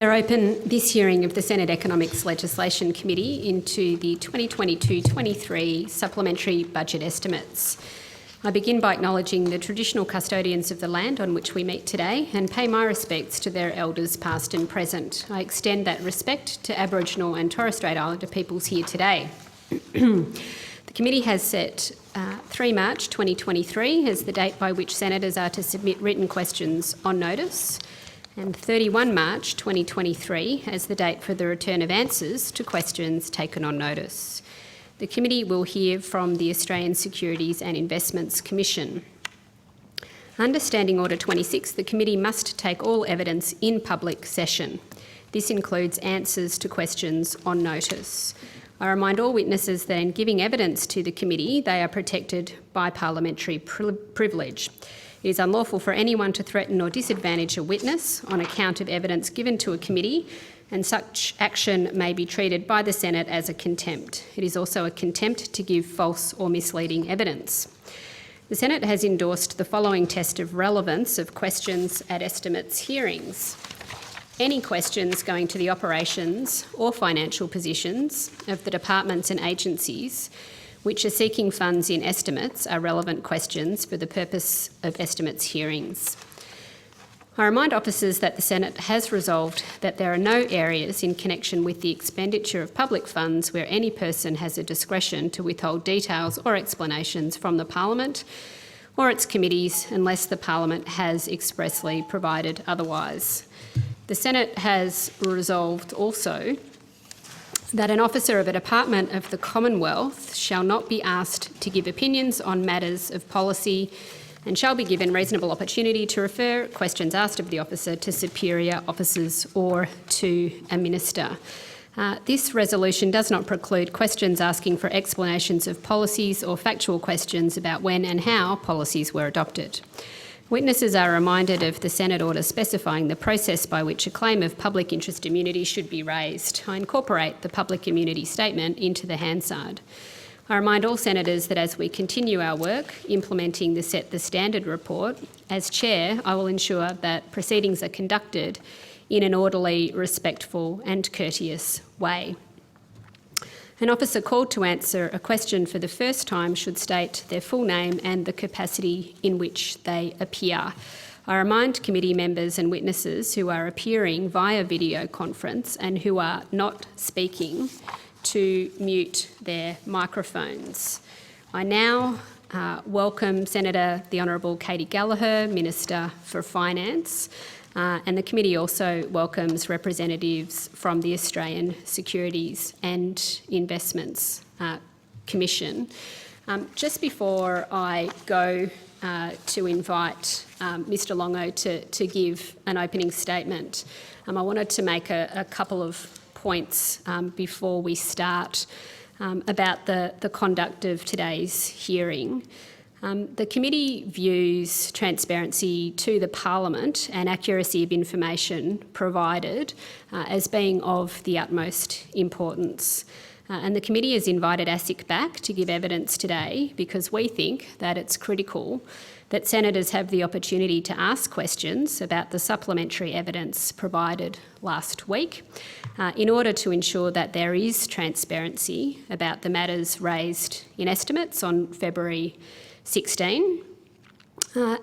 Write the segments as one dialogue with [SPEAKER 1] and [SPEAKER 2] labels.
[SPEAKER 1] I open this hearing of the Senate Economics Legislation Committee into the 2022-23 supplementary budget estimates. I begin by acknowledging the traditional custodians of the land on which we meet today and pay my respects to their elders past and present. I extend that respect to Aboriginal and Torres Strait Islander peoples here today. The committee has set 3 March 2023 as the date by which senators are to submit written questions on notice, and 31 March 2023 as the date for the return of answers to questions taken on notice. The committee will hear from the Australian Securities and Investments Commission. Under Standing Order 26, the committee must take all evidence in public session. This includes answers to questions on notice. I remind all witnesses that in giving evidence to the committee, they are protected by parliamentary privilege. It is unlawful for anyone to threaten or disadvantage a witness on account of evidence given to a committee, and such action may be treated by the Senate as a contempt. It is also a contempt to give false or misleading evidence. The Senate has endorsed the following test of relevance of questions at estimates hearings. Any questions going to the operations or financial positions of the departments and agencies which are seeking funds in estimates are relevant questions for the purpose of estimates hearings. I remind officers that the Senate has resolved that there are no areas in connection with the expenditure of public funds where any person has a discretion to withhold details or explanations from the Parliament or its committees unless the Parliament has expressly provided otherwise. The Senate has resolved also that an officer of a department of the Commonwealth shall not be asked to give opinions on matters of policy and shall be given reasonable opportunity to refer questions asked of the officer to superior officers or to a minister. This resolution does not preclude questions asking for explanations of policies or factual questions about when and how policies were adopted. Witnesses are reminded of the Senate order specifying the process by which a claim of public interest immunity should be raised. I incorporate the public immunity statement into the Hansard. I remind all senators that as we continue our work implementing the Set the Standard report, as chair, I will ensure that proceedings are conducted in an orderly, respectful and courteous way. An officer called to answer a question for the first time should state their full name and the capacity in which they appear. I remind committee members and witnesses who are appearing via video conference and who are not speaking to mute their microphones. I now welcome Senator the Honourable Katie Gallagher, Minister for Finance, and the committee also welcomes representatives from the Australian Securities and Investments Commission. Just before I go to invite Mr Longo to give an opening statement, I wanted to make a couple of points before we start about the conduct of today's hearing. The committee views transparency to the Parliament and accuracy of information provided as being of the utmost importance. And the committee has invited ASIC back to give evidence today because we think that it's critical that senators have the opportunity to ask questions about the supplementary evidence provided last week in order to ensure that there is transparency about the matters raised in estimates on February 16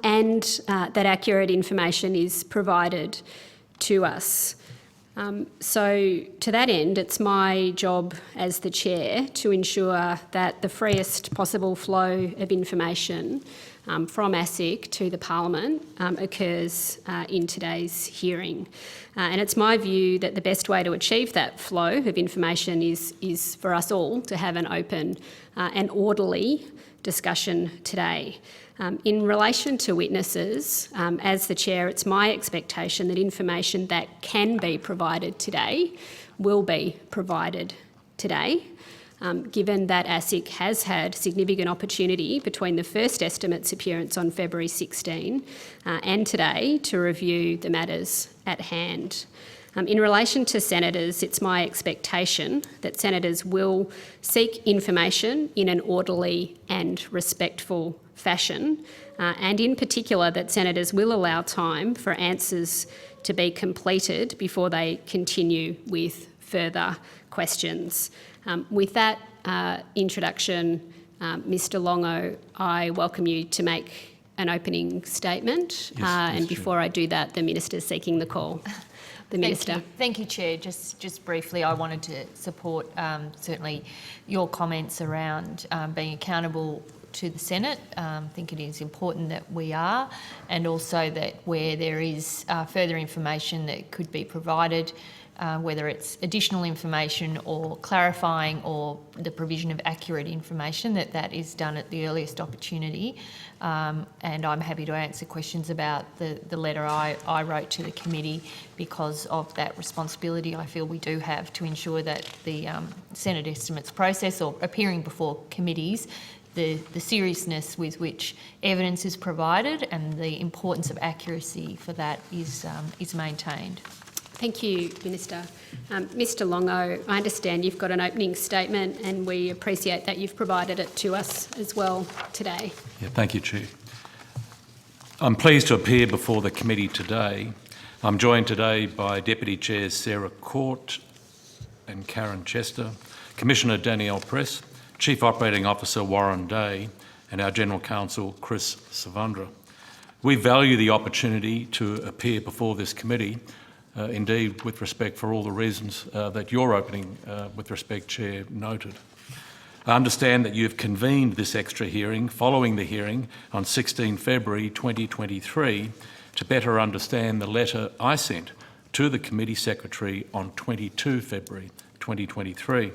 [SPEAKER 1] and that accurate information is provided to us. So to that end, it's my job as the chair to ensure that the freest possible flow of information from ASIC to the Parliament occurs in today's hearing. And it's my view that the best way to achieve that flow of information is for us all to have an open and orderly discussion today. In relation to witnesses, as the chair, it's my expectation that information that can be provided today will be provided today, given that ASIC has had significant opportunity between the first estimates appearance on February 16 and today to review the matters at hand. In relation to senators, it's my expectation that senators will seek information in an orderly and respectful fashion, and in particular that senators will allow time for answers to be completed before they continue with further questions. With that introduction, Mr Longo, I welcome you to make an opening statement. And before I do that, the Minister's seeking the call. The Minister.
[SPEAKER 2] Thank you, Chair. Just briefly, I wanted to support certainly your comments around being accountable to the Senate. I think it is important that we are, and also that where there is further information that could be provided, whether it's additional information or clarifying or the provision of accurate information, that is done at the earliest opportunity. And I'm happy to answer questions about the letter I wrote to the committee because of that responsibility I feel we do have to ensure that the Senate estimates process or appearing before committees, the seriousness with which evidence is provided and the importance of accuracy for that is maintained.
[SPEAKER 1] Thank you, Minister. Mr Longo, I understand you've got an opening statement and we appreciate that you've provided it to us as well today.
[SPEAKER 3] Yeah, thank you, Chair. I'm pleased to appear before the committee today. I'm joined today by Deputy Chairs Sarah Court and Karen Chester, Commissioner Danielle Press, Chief Operating Officer Warren Day, and our General Counsel Chris Savandra. We value the opportunity to appear before this committee, indeed with respect for all the reasons that your opening with respect, Chair, noted. I understand that you've convened this extra hearing following the hearing on 16 February 2023 to better understand the letter I sent to the Committee Secretary on 22 February 2023.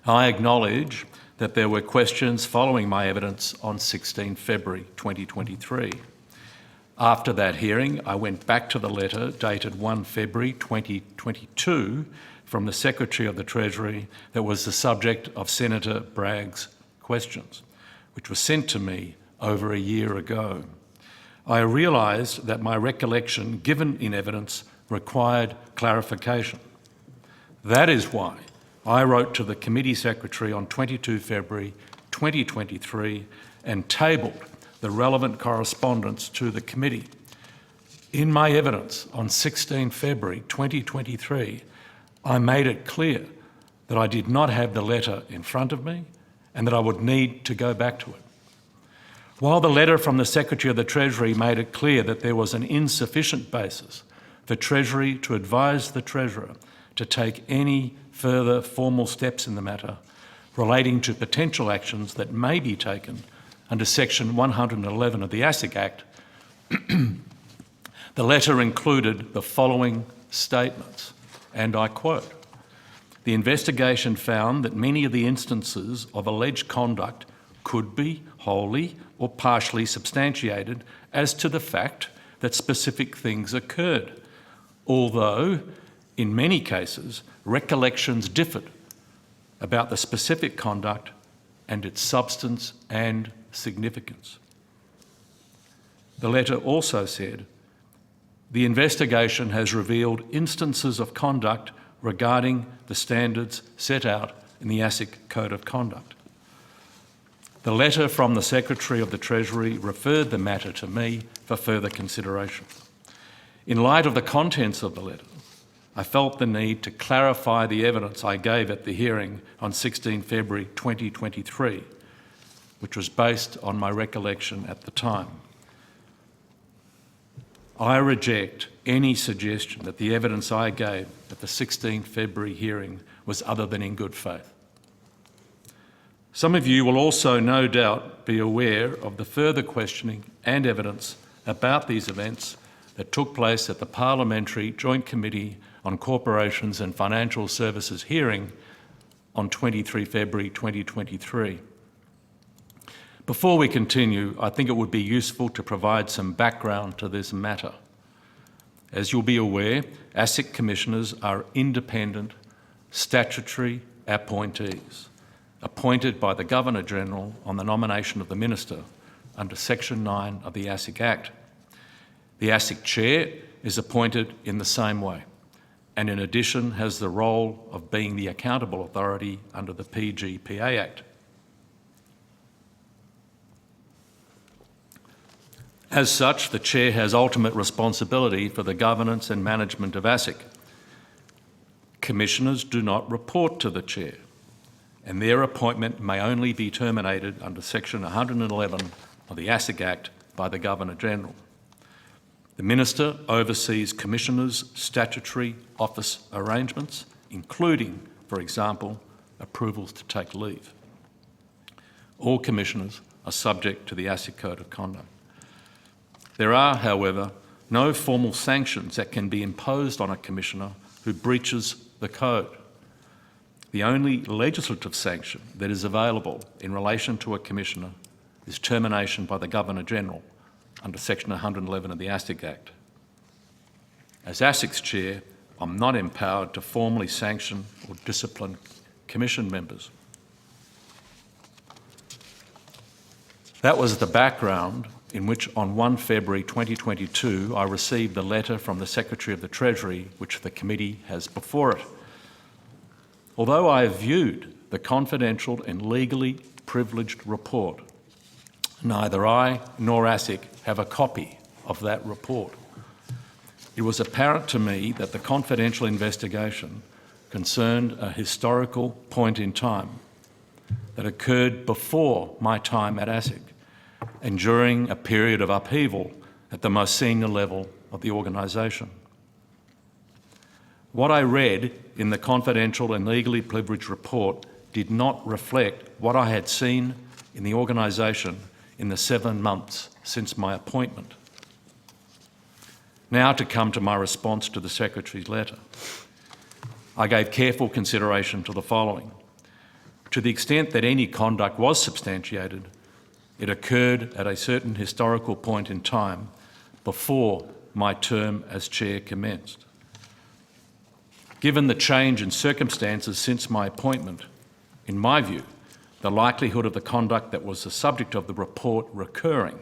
[SPEAKER 3] I acknowledge that there were questions following my evidence on 16 February 2023. After that hearing, I went back to the letter dated 1 February 2022 from the Secretary of the Treasury that was the subject of Senator Bragg's questions, which was sent to me over a year ago. I realised that my recollection given in evidence required clarification. That is why I wrote to the Committee Secretary on 22 February 2023 and tabled the relevant correspondence to the committee. In my evidence on 16 February 2023, I made it clear that I did not have the letter in front of me and that I would need to go back to it. While the letter from the Secretary of the Treasury made it clear that there was an insufficient basis for Treasury to advise the Treasurer to take any further formal steps in the matter relating to potential actions that may be taken under Section 111 of the ASIC Act, the letter included the following statements, and I quote, "The investigation found that many of the instances of alleged conduct could be wholly or partially substantiated as to the fact that specific things occurred, although in many cases recollections differed about the specific conduct and its substance and significance." The letter also said, "The investigation has revealed instances of conduct regarding the standards set out in the ASIC Code of Conduct." The letter from the Secretary of the Treasury referred the matter to me for further consideration. In light of the contents of the letter, I felt the need to clarify the evidence I gave at the hearing on 16 February 2023, which was based on my recollection at the time. I reject any suggestion that the evidence I gave at the 16 February hearing was other than in good faith. Some of you will also no doubt be aware of the further questioning and evidence about these events that took place at the Parliamentary Joint Committee on Corporations and Financial Services hearing on 23 February 2023. Before we continue, I think it would be useful to provide some background to this matter. As you'll be aware, ASIC commissioners are independent, statutory appointees, appointed by the Governor-General on the nomination of the Minister under Section 9 of the ASIC Act. The ASIC Chair is appointed in the same way. and in addition has the role of being the accountable authority under the PGPA Act. As such, the Chair has ultimate responsibility for the governance and management of ASIC. Commissioners do not report to the Chair, and their appointment may only be terminated under Section 111 of the ASIC Act by the Governor-General. The Minister oversees Commissioners' statutory office arrangements, including, for example, approvals to take leave. All Commissioners are subject to the ASIC Code of Conduct. There are, however, no formal sanctions that can be imposed on a Commissioner who breaches the Code. The only legislative sanction that is available in relation to a Commissioner is termination by the Governor-General under Section 111 of the ASIC Act. As ASIC's Chair, I'm not empowered to formally sanction or discipline Commission members. That was the background in which on 1 February 2022 I received a letter from the Secretary of the Treasury which the committee has before it. Although I have viewed the confidential and legally privileged report, neither I nor ASIC have a copy of that report. It was apparent to me that the confidential investigation concerned a historical point in time that occurred before my time at ASIC and during a period of upheaval at the most senior level of the organisation. What I read in the confidential and legally privileged report did not reflect what I had seen in the organisation in the 7 months since my appointment. Now to come to my response to the Secretary's letter. I gave careful consideration to the following. To the extent that any conduct was substantiated, it occurred at a certain historical point in time before my term as Chair commenced. Given the change in circumstances since my appointment, in my view, the likelihood of the conduct that was the subject of the report recurring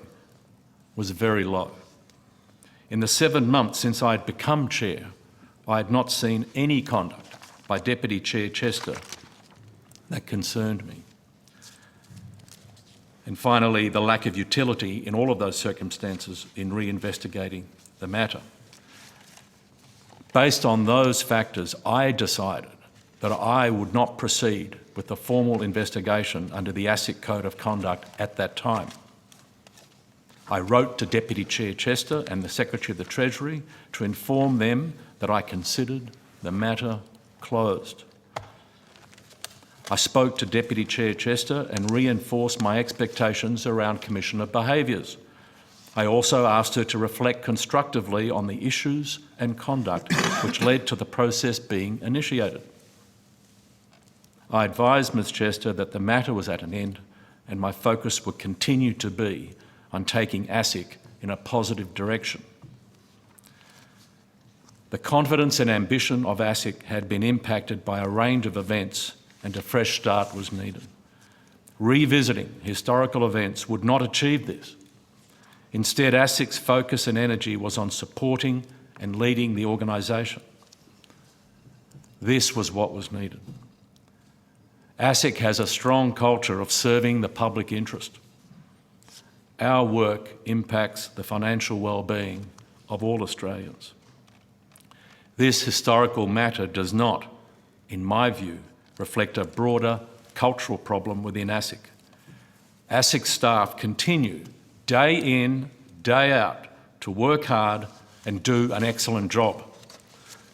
[SPEAKER 3] was very low. In the 7 months since I had become Chair, I had not seen any conduct by Deputy Chair Chester that concerned me. And finally, the lack of utility in all of those circumstances in reinvestigating the matter. Based on those factors, I decided that I would not proceed with the formal investigation under the ASIC Code of Conduct at that time. I wrote to Deputy Chair Chester and the Secretary of the Treasury to inform them that I considered the matter closed. I spoke to Deputy Chair Chester and reinforced my expectations around Commissioner behaviours. I also asked her to reflect constructively on the issues and conduct which led to the process being initiated. I advised Ms Chester that the matter was at an end and my focus would continue to be on taking ASIC in a positive direction. The confidence and ambition of ASIC had been impacted by a range of events and a fresh start was needed. Revisiting historical events would not achieve this. Instead, ASIC's focus and energy was on supporting and leading the organisation. This was what was needed. ASIC has a strong culture of serving the public interest. Our work impacts the financial well-being of all Australians. This historical matter does not, in my view, reflect a broader cultural problem within ASIC. ASIC staff continue day in, day out to work hard and do an excellent job.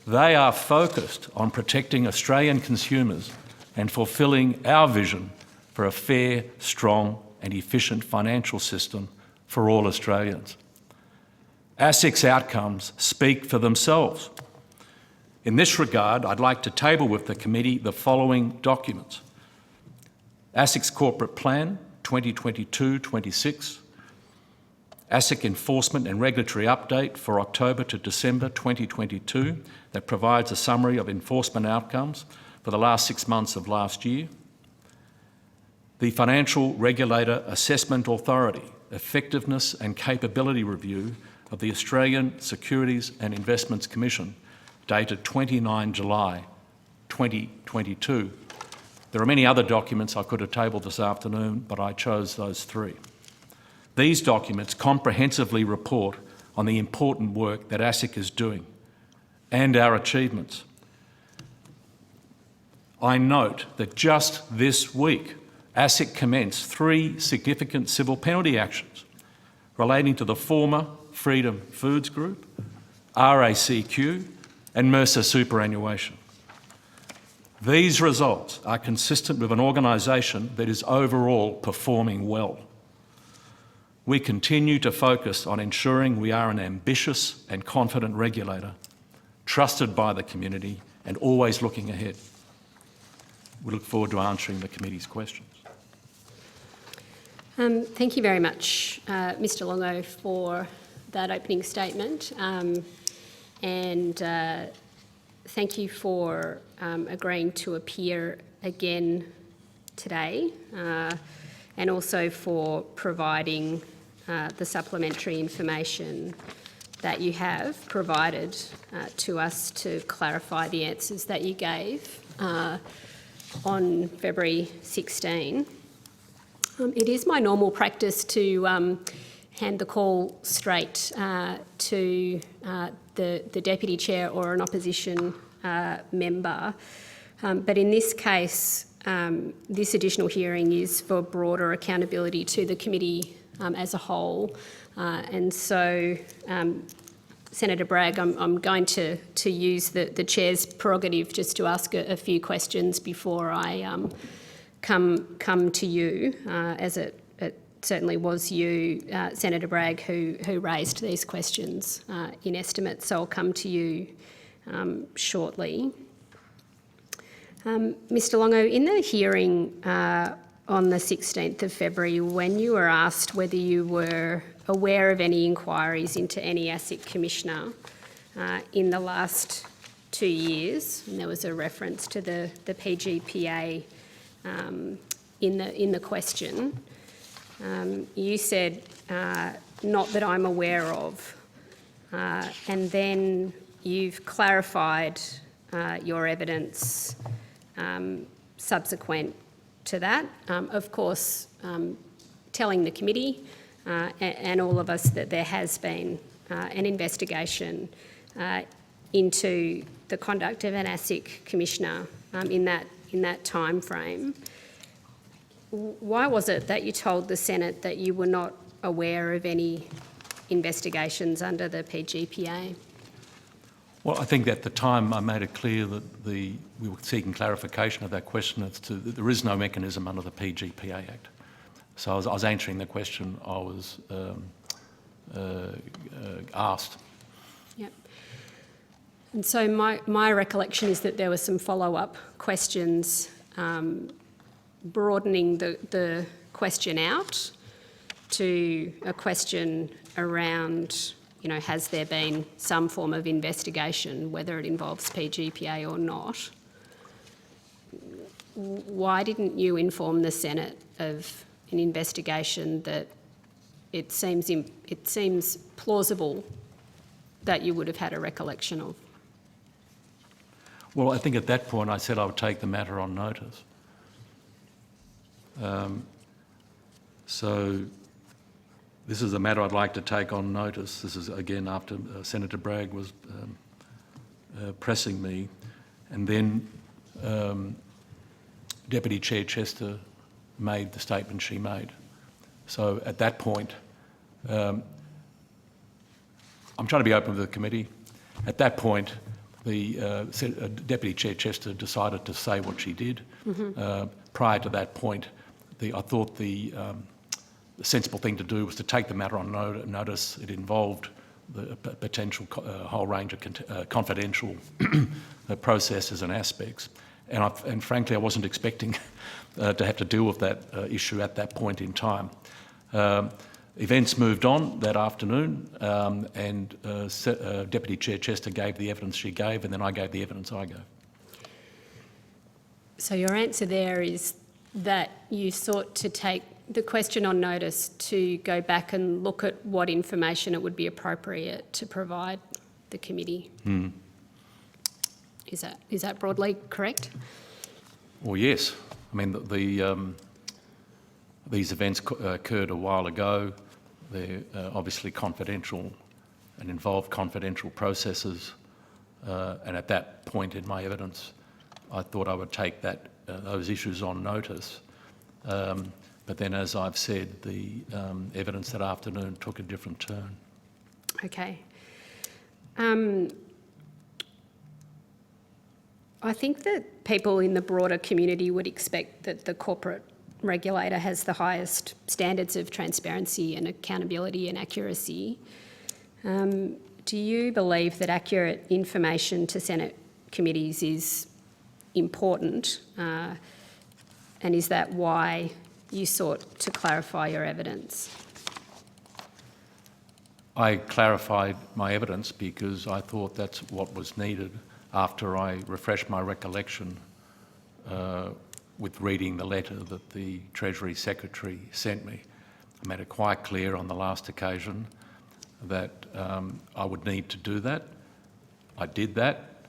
[SPEAKER 3] They are focused on protecting Australian consumers and fulfilling our vision for a fair, strong and efficient financial system for all Australians. ASIC's outcomes speak for themselves. In this regard, I'd like to table with the committee the following documents. ASIC's Corporate Plan 2022-26, ASIC Enforcement and Regulatory Update for October to December 2022 that provides a summary of enforcement outcomes for the last 6 months of last year, the Financial Regulator Assessment Authority Effectiveness and Capability Review of the Australian Securities and Investments Commission dated 29 July 2022. There are many other documents I could have tabled this afternoon, but I chose those three. These documents comprehensively report on the important work that ASIC is doing and our achievements. I note that just this week, ASIC commenced 3 significant civil penalty actions relating to the former Freedom Foods Group, RACQ and Mercer Superannuation. These results are consistent with an organisation that is overall performing well. We continue to focus on ensuring we are an ambitious and confident regulator, trusted by the community and always looking ahead. We look forward to answering the committee's questions.
[SPEAKER 1] Thank you very much, Mr Longo, for that opening statement. And thank you for agreeing to appear again today, and also for providing the supplementary information that you have provided to us to clarify the answers that you gave on February 16. It is my normal practice to hand the call straight to the Deputy Chair or an opposition member. But in this case, this additional hearing is for broader accountability to the committee as a whole. And so, Senator Bragg, I'm going to use the Chair's prerogative just to ask a few questions before I come to you, as it certainly was you, Senator Bragg, who raised these questions in estimate. So I'll come to you shortly. Mr Longo, in the hearing on the 16th of February, when you were asked whether you were aware of any inquiries into any ASIC commissioner in the last 2 years, and there was a reference to the PGPA in the question, you said, not that I'm aware of, and then you've clarified your evidence subsequent to that. Of course, telling the committee and all of us that there has been an investigation into the conduct of an ASIC commissioner in that time frame. Why was it that you told the Senate that you were not aware of any investigations under the PGPA?
[SPEAKER 3] Well, I think at the time I made it clear that we were seeking clarification of that question as to that there is no mechanism under the PGPA Act. So I was answering the question I was asked.
[SPEAKER 1] Yep. And so my recollection is that there were some follow-up questions broadening the question out to a question around, has there been some form of investigation, whether it involves PGPA or not? Why didn't you inform the Senate of an investigation that it seems plausible that you would have had a recollection of?
[SPEAKER 3] Well, I think at that point I said I would take the matter on notice. So this is a matter I'd like to take on notice. This is, again, after Senator Bragg was pressing me. And then Deputy Chair Chester made the statement she made. So at that point, I'm trying to be open with the committee. At that point, the Deputy Chair Chester decided to say what she did. Mm-hmm. Prior to that point, I thought the sensible thing to do was to take the matter on notice. It involved the potential whole range of confidential processes and aspects. And frankly, I wasn't expecting to have to deal with that issue at that point in time. Events moved on that afternoon, and Deputy Chair Chester gave the evidence she gave, and then I gave the evidence I gave. So
[SPEAKER 1] your answer there is that you sought to take the question on notice to go back and look at what information it would be appropriate to provide the committee. Is that broadly correct?
[SPEAKER 3] Well, yes. I mean, these events occurred a while ago. They're obviously confidential and involve confidential processes. And at that point in my evidence, I thought I would take those issues on notice. But then, as I've said, the evidence that afternoon took a different turn.
[SPEAKER 1] Okay. I think that people in the broader community would expect that the corporate regulator has the highest standards of transparency and accountability and accuracy. Do you believe that accurate information to Senate committees is important? And is that why you sought to clarify your evidence?
[SPEAKER 3] I clarified my evidence because I thought that's what was needed after I refreshed my recollection with reading the letter that the Treasury Secretary sent me. I made it quite clear on the last occasion that I would need to do that. I did that,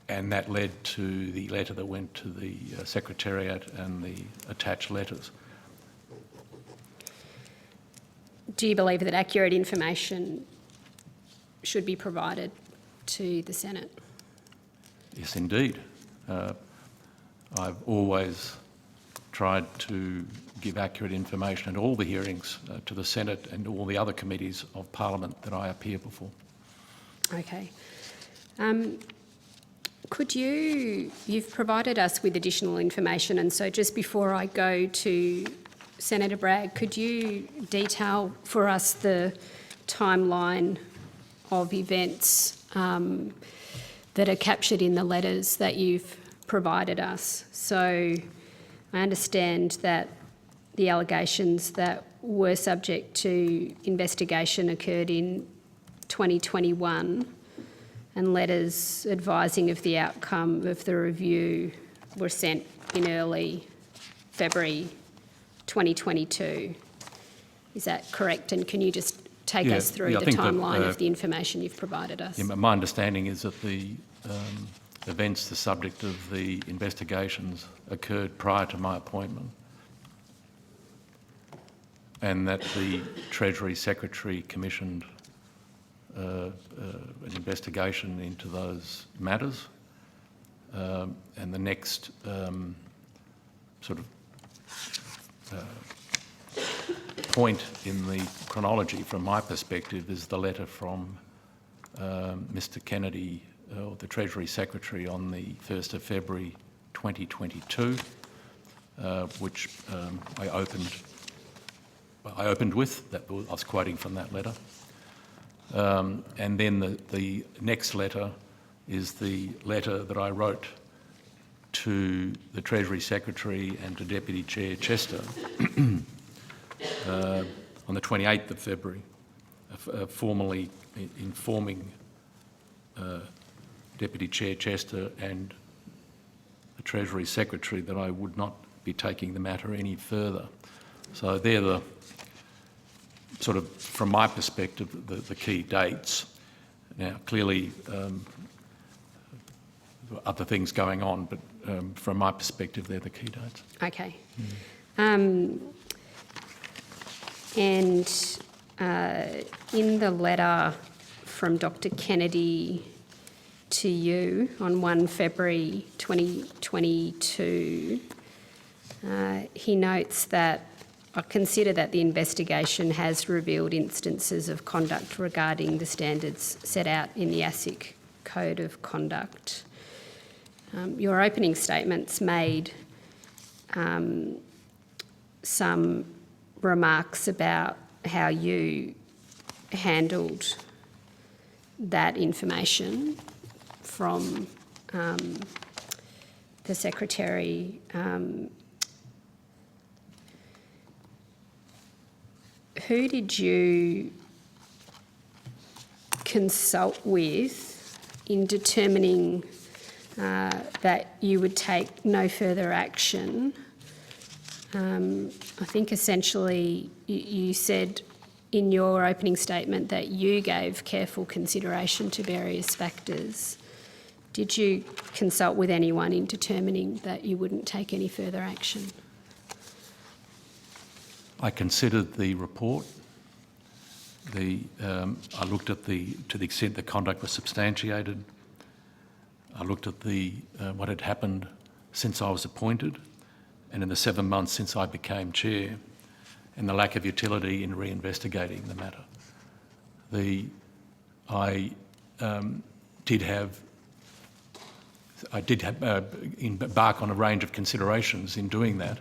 [SPEAKER 3] and that led to the letter that went to the Secretariat and the attached letters.
[SPEAKER 1] Do you believe that accurate information should be provided to the Senate?
[SPEAKER 3] Yes, indeed. I've always tried to give accurate information at all the hearings to the Senate and all the other committees of Parliament that I appear before.
[SPEAKER 1] Okay. You've provided us with additional information, and so just before I go to Senator Bragg, could you detail for us the timeline of events that are captured in the letters that you've provided us? So I understand that the allegations that were subject to investigation occurred in 2021, and letters advising of the outcome of the review were sent in early February 2022. Is that correct? And can you just take us through the timeline of the information you've provided us?
[SPEAKER 3] Yeah, my understanding is that the events, the subject of the investigations, occurred prior to my appointment, and that the Treasury Secretary commissioned an investigation into those matters, and the next point in the chronology from my perspective is the letter from Mr Kennedy, the Treasury Secretary, on the 1st of February 2022, which I opened with. I was quoting from that letter. And then the next letter is the letter that I wrote to the Treasury Secretary and to Deputy Chair Chester on the 28th of February, formally informing Deputy Chair Chester and the Treasury Secretary that I would not be taking the matter any further. So they're the sort of, from my perspective, the key dates. Now, clearly, other things going on, but from my perspective, they're the key dates.
[SPEAKER 1] Okay. And in the letter from Dr Kennedy to you on 1 February 2022, he notes that I consider that the investigation has revealed instances of conduct regarding the standards set out in the ASIC Code of Conduct. Your opening statements made some remarks about how you handled that information from the Secretary. Who did you consult with in determining that you would take no further action? I think essentially you said in your opening statement that you gave careful consideration to various factors Did you consult with anyone in determining that you wouldn't take any further action?
[SPEAKER 3] I considered the report. I looked at to the extent the conduct was substantiated. I looked at what had happened since I was appointed and in the 7 months since I became chair, and the lack of utility in reinvestigating the matter. I did embark on a range of considerations in doing that,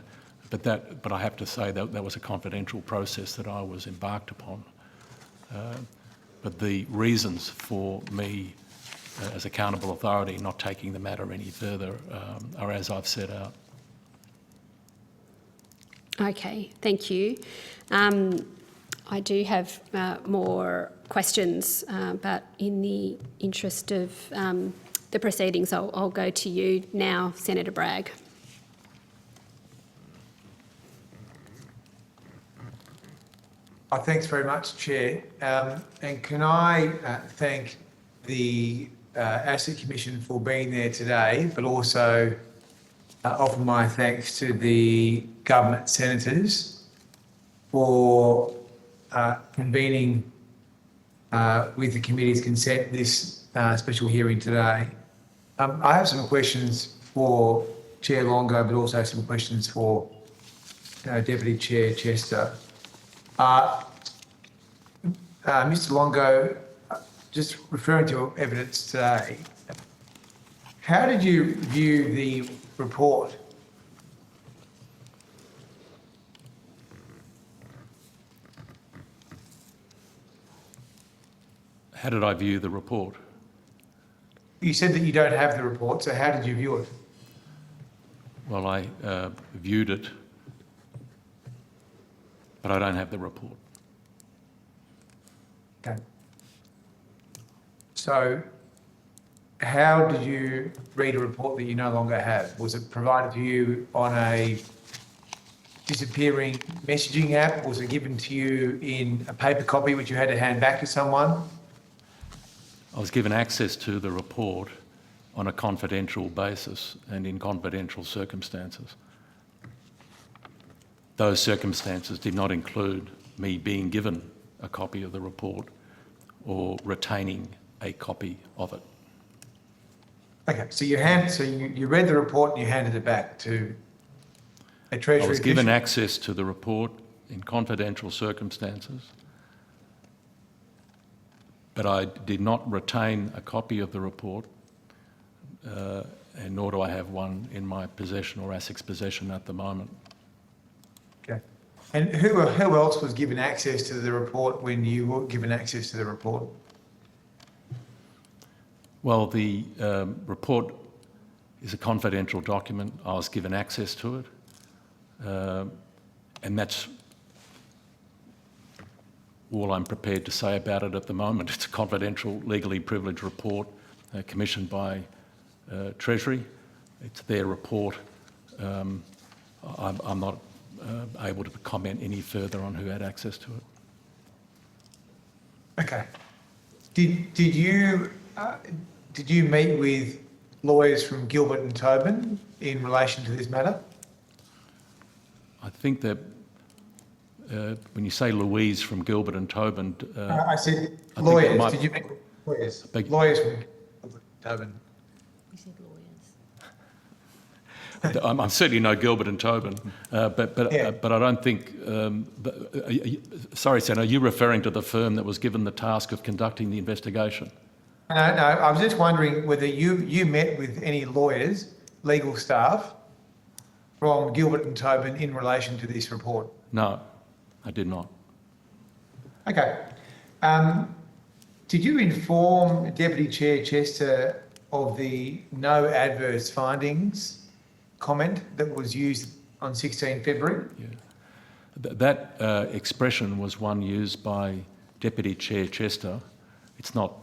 [SPEAKER 3] but I have to say that was a confidential process that I was embarked upon. But the reasons for me, as accountable authority, not taking the matter any further are as I've set out.
[SPEAKER 1] Okay, thank you. I do have more questions, but in the interest of the proceedings, I'll go to you now, Senator Bragg.
[SPEAKER 4] Thanks very much, Chair. And can I thank the Asset Commission for being there today, but also offer my thanks to the government senators for convening with the committee's consent this special hearing today. I have some questions for Chair Longo, but also some questions for Deputy Chair Chester. Mr. Longo, just referring to evidence today, how did you view the report?
[SPEAKER 3] How did I view the report?
[SPEAKER 4] You said that you don't have the report, so how did you view it?
[SPEAKER 3] Well, I viewed it, but I don't have the report.
[SPEAKER 4] Okay. So how did you read a report that you no longer have? Was it provided to you on a disappearing messaging app? Was it given to you in a paper copy which you had to hand back to someone?
[SPEAKER 3] I was given access to the report on a confidential basis and in confidential circumstances. Those circumstances did not include me being given a copy of the report or retaining a copy of it.
[SPEAKER 4] Okay, so you read the report and you handed it back to a Treasury
[SPEAKER 3] I was given
[SPEAKER 4] official?
[SPEAKER 3] access to the report in confidential circumstances, but I did not retain a copy of the report, and nor do I have one in my possession or ASIC's possession at the moment.
[SPEAKER 4] Okay. And who else was given access to the report when you were given access to the report?
[SPEAKER 3] Well, the report is a confidential document. I was given access to it, and that's all I'm prepared to say about it at the moment. It's a confidential, legally privileged report commissioned by Treasury. It's their report. I'm not able to comment any further on who had access to it.
[SPEAKER 4] Okay. Did you meet with lawyers from Gilbert and Tobin in relation to this matter?
[SPEAKER 3] I think that when you say Louise from Gilbert and Tobin...
[SPEAKER 4] I said
[SPEAKER 3] I
[SPEAKER 4] lawyers. Did you meet with lawyers? Lawyers from Gilbert and Tobin.
[SPEAKER 2] You said lawyers.
[SPEAKER 3] I'm certainly no Gilbert and Tobin, but
[SPEAKER 4] Yeah.
[SPEAKER 3] but I don't think... sorry, Senator, are you referring to the firm that was given the task of conducting the investigation?
[SPEAKER 4] No, I was just wondering whether you met with any lawyers, legal staff, from Gilbert and Tobin in relation to this report.
[SPEAKER 3] No, I did not.
[SPEAKER 4] Okay. Did you inform Deputy Chair Chester of the no adverse findings comment that was used on 16 February?
[SPEAKER 3] Yeah. That expression was one used by Deputy Chair Chester. It's not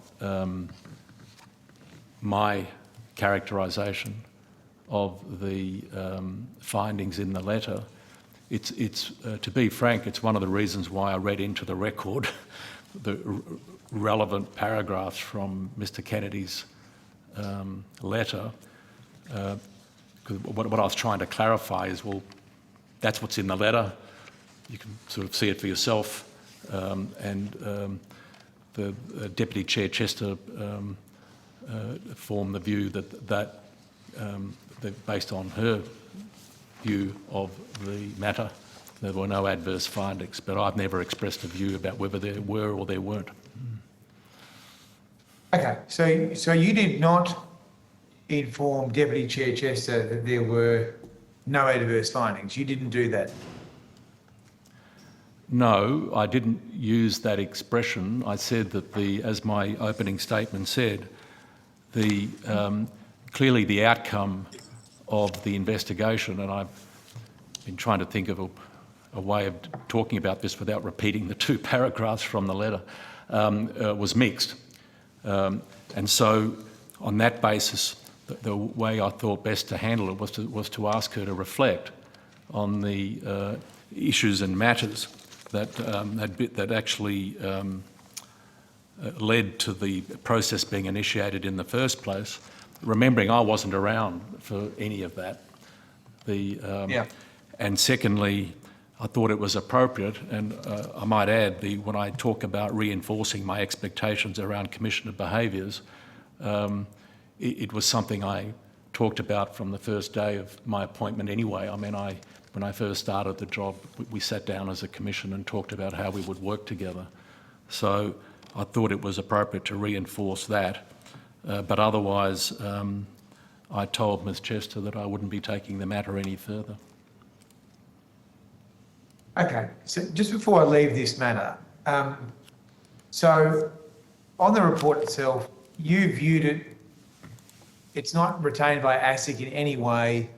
[SPEAKER 3] my characterisation of the findings in the letter. It's to be frank, it's one of the reasons why I read into the record the relevant paragraphs from Mr. Kennedy's letter, 'cause what I was trying to clarify is, well, that's what's in the letter. You can sort of see it for yourself. The Deputy Chair Chester formed the view that based on her view of the matter, there were no adverse findings, but I've never expressed a view about whether there were or there weren't.
[SPEAKER 4] Okay, so you did not inform Deputy Chair Chester that there were no adverse findings. You didn't do that.
[SPEAKER 3] No, I didn't use that expression. I said that as my opening statement said, clearly the outcome of the investigation, and I've been trying to think of a way of talking about this without repeating the 2 paragraphs from the letter, was mixed. And so on that basis, the way I thought best to handle it was to ask her to reflect on the issues and matters that actually led to the process being initiated in the first place, remembering I wasn't around for any of that. And secondly, I thought it was appropriate, and I might add, when I talk about reinforcing my expectations around Commissioner behaviours, it was something I talked about from the first day of my appointment anyway. I mean, when I first started the job, we sat down as a commission and talked about how we would work together. So I thought it was appropriate to reinforce that. But otherwise, I told Ms Chester that I wouldn't be taking the matter any further.
[SPEAKER 4] Okay, so just before I leave this matter, so on the report itself, you viewed it, it's not retained by ASIC in any way,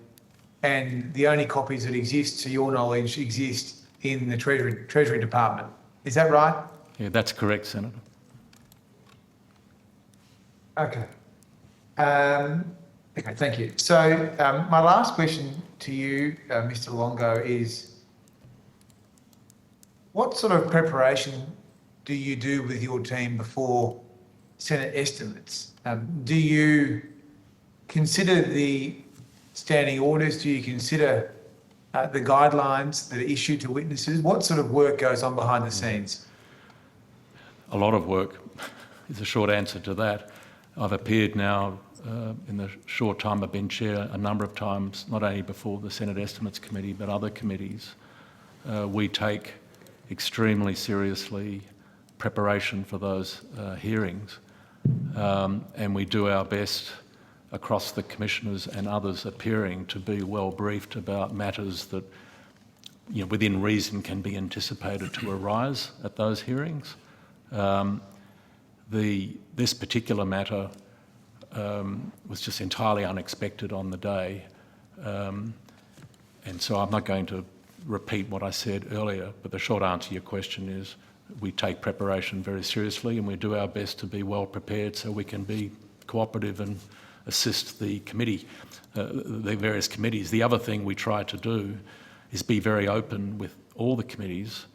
[SPEAKER 4] and the only copies that exist, to your knowledge, exist in the Treasury Department. Is that right?
[SPEAKER 3] Yeah, that's correct, Senator.
[SPEAKER 4] Okay. Okay, thank you. So my last question to you, Mr Longo, is what sort of preparation do you do with your team before Senate estimates? Do you consider the standing orders? Do you consider the guidelines that are issued to witnesses? What sort of work goes on behind the scenes?
[SPEAKER 3] A lot of work is a short answer to that. I've appeared now in the short time I've been chair a number of times, not only before the Senate Estimates Committee but other committees. We take extremely seriously preparation for those hearings, and we do our best across the commissioners and others appearing to be well briefed about matters that, you know, within reason can be anticipated to arise at those hearings. This particular matter was just entirely unexpected on the day, and so I'm not going to repeat what I said earlier, but the short answer to your question is we take preparation very seriously and we do our best to be well prepared so we can be cooperative and assist the committee, the various committees. The other thing we try to do is be very open with all the committees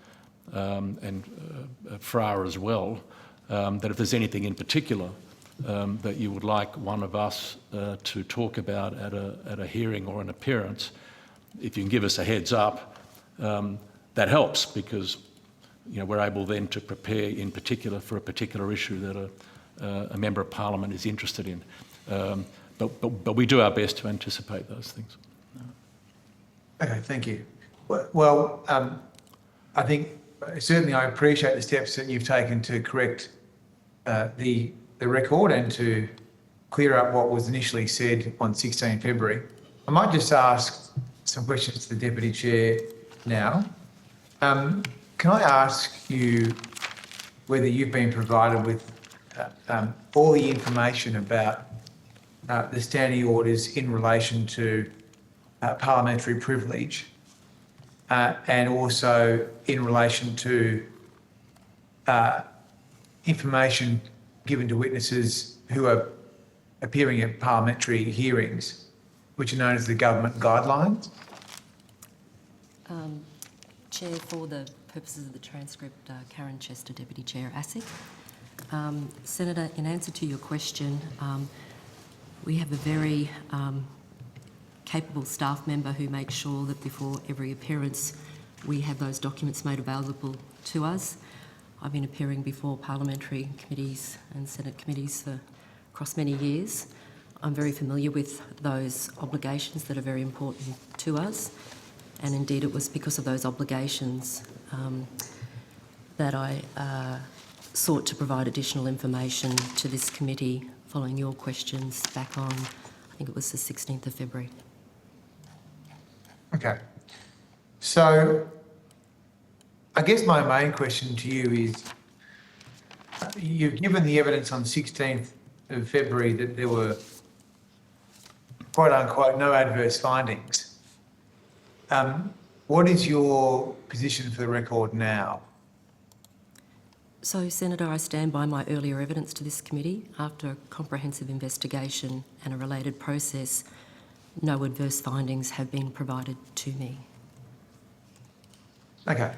[SPEAKER 3] and FRA as well, that if there's anything in particular that you would like one of us to talk about at a hearing or an appearance, if you can give us a heads up, that helps, because we're able then to prepare in particular for a particular issue that a Member of Parliament is interested in. But we do our best to anticipate those things.
[SPEAKER 4] Okay, thank you. Well, I think certainly I appreciate the steps that you've taken to correct the record and to clear up what was initially said on 16 February. I might just ask some questions to the Deputy Chair now. Can I ask you whether you've been provided with all the information about the standing orders in relation to parliamentary privilege and also in relation to information given to witnesses who are appearing at parliamentary hearings, which are known as the government guidelines?
[SPEAKER 5] Chair, for the purposes of the transcript, Karen Chester, Deputy Chair, ASIC. Senator, in answer to your question, We have a very capable staff member who makes sure that before every appearance we have those documents made available to us. I've been appearing before parliamentary committees and Senate committees for across many years. I'm very familiar with those obligations that are very important to us, and indeed it was because of those obligations that I sought to provide additional information to this committee following your questions back on, I think it was the 16th of February.
[SPEAKER 4] Okay. So I guess my main question to you is, you've given the evidence on 16th of February that there were quote unquote no adverse findings. What is your position for the record now?
[SPEAKER 5] So, Senator, I stand by my earlier evidence to this committee. After a comprehensive investigation and a related process, no adverse findings have been provided to me.
[SPEAKER 4] Okay.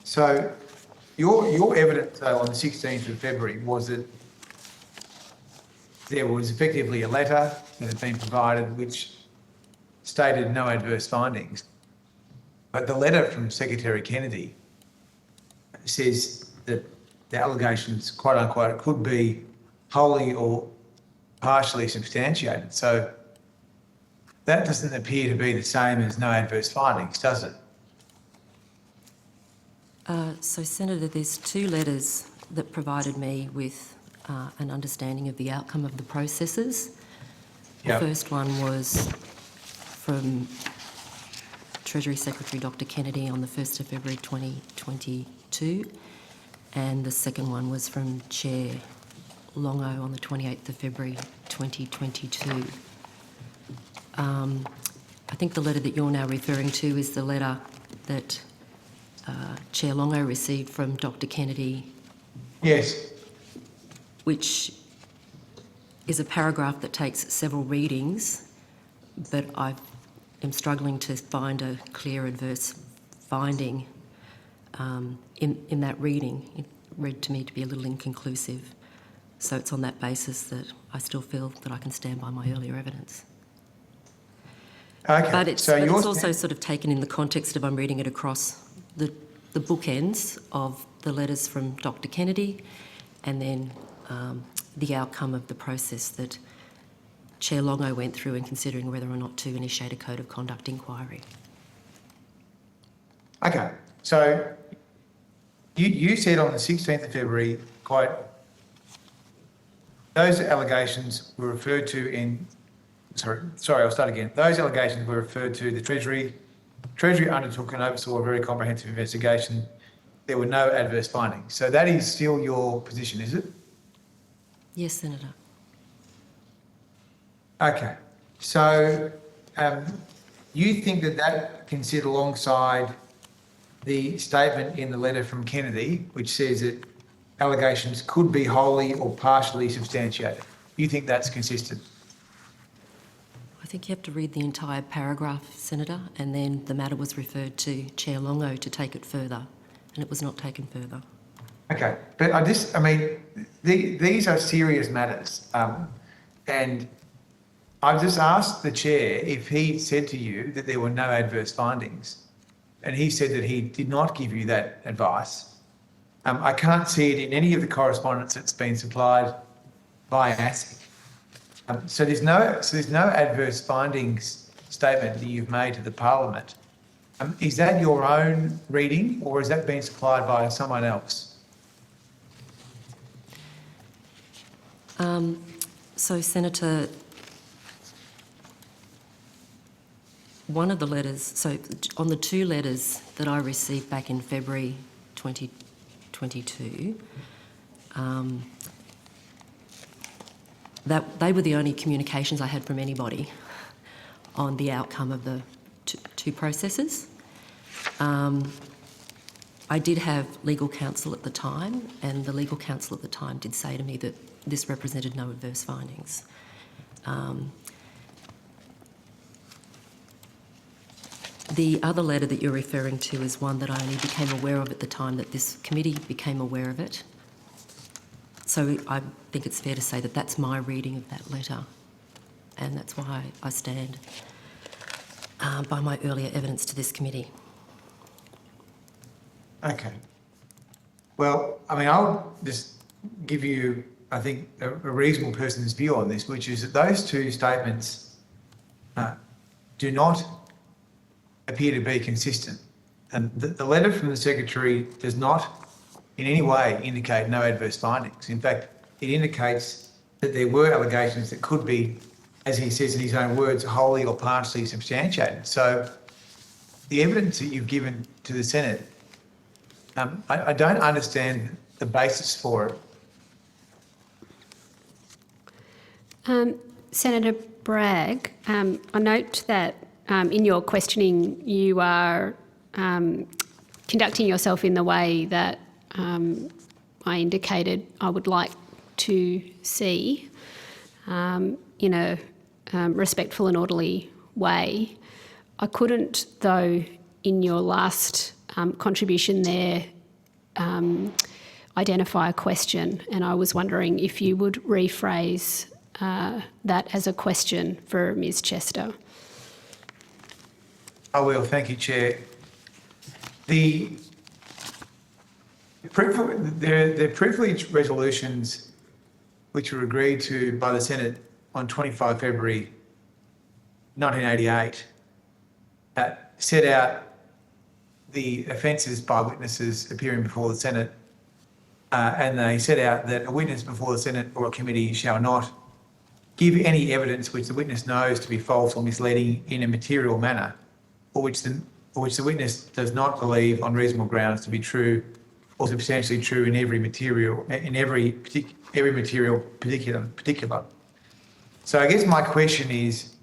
[SPEAKER 4] So your evidence though on the 16th of February was that there was effectively a letter that had been provided which stated no adverse findings. But the letter from Secretary Kennedy says that the allegations, quote unquote, could be wholly or partially substantiated. So that doesn't appear to be the same as no adverse findings, does it?
[SPEAKER 5] So, Senator, there's two letters that provided me with an understanding of the outcome of the processes.
[SPEAKER 4] Yep.
[SPEAKER 5] The first one was from Treasury Secretary Dr Kennedy on the 1st of February 2022, and the second one was from Chair Longo on the 28th of February 2022. I think the letter that you're now referring to is the letter that Chair Longo received from Dr Kennedy.
[SPEAKER 4] Yes.
[SPEAKER 5] Which is a paragraph that takes several readings, but I am struggling to find a clear adverse finding in that reading. It read to me to be a little inconclusive. So it's on that basis that I still feel that I can stand by my earlier evidence.
[SPEAKER 4] Okay.
[SPEAKER 5] But it's,
[SPEAKER 4] so
[SPEAKER 5] but
[SPEAKER 4] yours
[SPEAKER 5] it's also sort of taken in the context of I'm reading it across the bookends of the letters from Dr Kennedy and then the outcome of the process that Chair Longo went through in considering whether or not to initiate a code of conduct inquiry.
[SPEAKER 4] Okay. So you said on the 16th of February, quote, those allegations were referred to in, sorry, I'll start again. Those allegations were referred to the Treasury. Treasury undertook and oversaw a very comprehensive investigation. There were no adverse findings. So that is still your position, is it?
[SPEAKER 5] Yes, Senator.
[SPEAKER 4] Okay. So you think that that can sit alongside the statement in the letter from Kennedy, which says that allegations could be wholly or partially substantiated. You think that's consistent?
[SPEAKER 5] I think you have to read the entire paragraph, Senator, and then the matter was referred to Chair Longo to take it further, and it was not taken further.
[SPEAKER 4] Okay, but I mean, these are serious matters, and I've just asked the chair if he said to you that there were no adverse findings, and he said that he did not give you that advice. I can't see it in any of the correspondence that's been supplied by ASIC. So there's no adverse findings statement that you've made to the Parliament. Is that your own reading, or has that been supplied by someone else?
[SPEAKER 5] So, Senator, one of the letters, so on the two letters that I received back in February 2022, that they were the only communications I had from anybody on the outcome of the two processes. I did have legal counsel at the time, and the legal counsel at the time did say to me that this represented no adverse findings. The other letter that you're referring to is one that I only became aware of at the time that this committee became aware of it. So I think it's fair to say that that's my reading of that letter, and that's why I stand by my earlier evidence to this committee.
[SPEAKER 4] Okay. Well, I mean, I'll just give you, I think, a reasonable person's view on this, which is that those two statements do not appear to be consistent. And the letter from the Secretary does not in any way indicate no adverse findings. In fact, it indicates that there were allegations that could be, as he says in his own words, wholly or partially substantiated. So the evidence that you've given to the Senate, I don't understand the basis for it.
[SPEAKER 1] Senator Bragg, I note that in your questioning you are conducting yourself in the way that I indicated I would like to see, in a respectful and orderly way. I couldn't, though, in your last contribution there, identify a question, and I was wondering if you would rephrase that as a question for Ms Chester.
[SPEAKER 4] I will, thank you, Chair. The privilege resolutions which were agreed to by the Senate on 25 February 1988 set out the offences by witnesses appearing before the Senate, and they set out that a witness before the Senate or a committee shall not give any evidence which the witness knows to be false or misleading in a material manner, or which the witness does not believe on reasonable grounds to be true or substantially true in every material particular. So I guess my question is,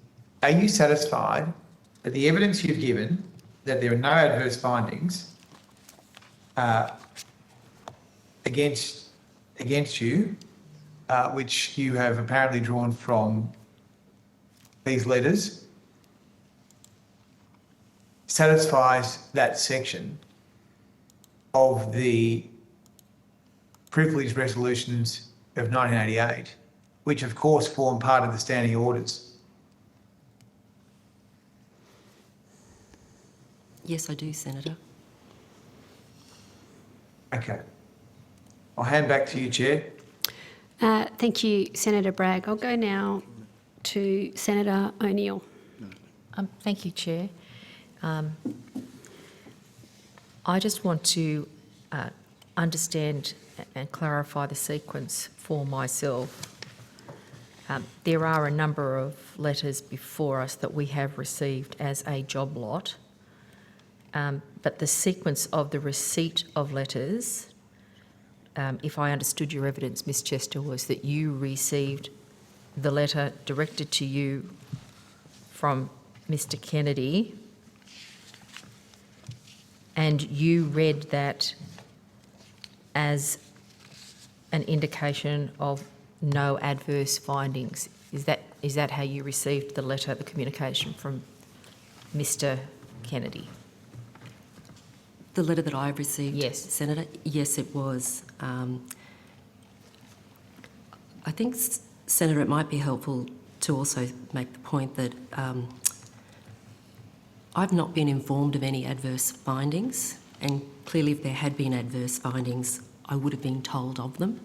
[SPEAKER 4] are you satisfied that the evidence you've given, that there are no adverse findings against you, which you have apparently drawn from these letters, satisfies that section of the privilege resolutions of 1988, which of course form part of the standing orders?
[SPEAKER 5] Yes, I do, Senator.
[SPEAKER 4] Okay. I'll hand back to you, Chair.
[SPEAKER 1] Thank you, Senator Bragg. I'll go now to Senator O'Neill.
[SPEAKER 6] Thank you, Chair. I just want to understand and clarify the sequence for myself. There are a number of letters before us that we have received as a job lot, but the sequence of the receipt of letters, if I understood your evidence, Ms Chester, was that you received the letter directed to you from Mr Kennedy, and you read that as an indication of no adverse findings. Is that how you received the letter, the communication from Mr Kennedy?
[SPEAKER 5] The letter that I received,
[SPEAKER 6] Yes.
[SPEAKER 5] Senator, yes, it was. I think, Senator, it might be helpful to also make the point that I've not been informed of any adverse findings, and clearly if there had been adverse findings, I would have been told of them.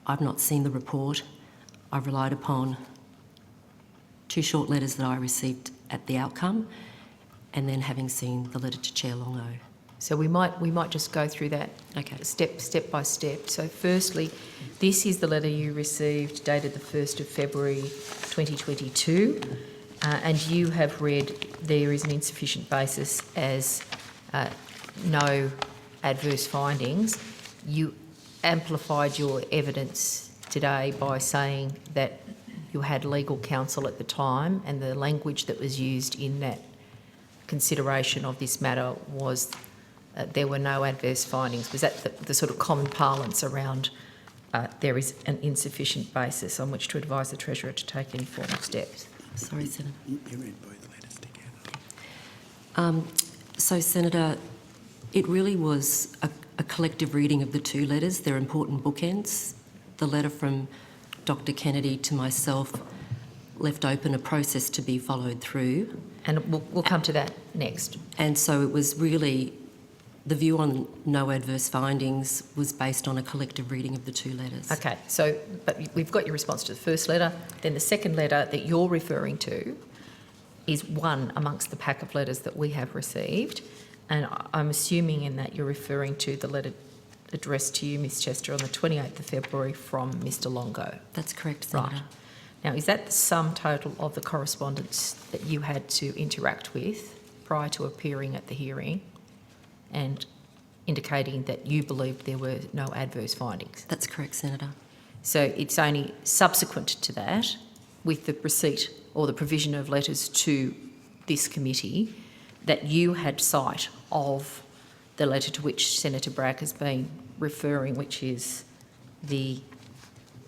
[SPEAKER 5] I've not seen the report. I've relied upon two short letters that I received at the outcome, and then having seen the letter to Chair Longo.
[SPEAKER 6] So we might just go through that step by step. So firstly, this is the letter you received dated the 1st of February 2022, and you have read there is an insufficient basis as no adverse findings. You amplified your evidence today by saying that you had legal counsel at the time, and the language that was used in that consideration of this matter was there were no adverse findings. Was that the sort of common parlance around there is an insufficient basis on which to advise the Treasurer to take any formal steps?
[SPEAKER 5] Sorry, Senator.
[SPEAKER 7] You read both the letters together.
[SPEAKER 5] So, Senator, it really was a collective reading of the two letters. They're important bookends. the letter from Dr. Kennedy to myself left open a process to be followed through.
[SPEAKER 6] And we'll come to that next.
[SPEAKER 5] And so it was really, the view on no adverse findings was based on a collective reading of the two letters.
[SPEAKER 6] Okay, so, but we've got your response to the first letter. Then the second letter that you're referring to is one amongst the pack of letters that we have received. And I'm assuming in that you're referring to the letter addressed to you, Ms Chester, on the 28th of February from Mr Longo.
[SPEAKER 5] That's correct, Senator.
[SPEAKER 6] Right. Now, is that the sum total of the correspondence that you had to interact with prior to appearing at the hearing and indicating that you believed there were no adverse findings?
[SPEAKER 5] That's correct, Senator.
[SPEAKER 6] So it's only subsequent to that, with the receipt or the provision of letters to this committee, that you had sight of the letter to which Senator Bragg has been referring, which is the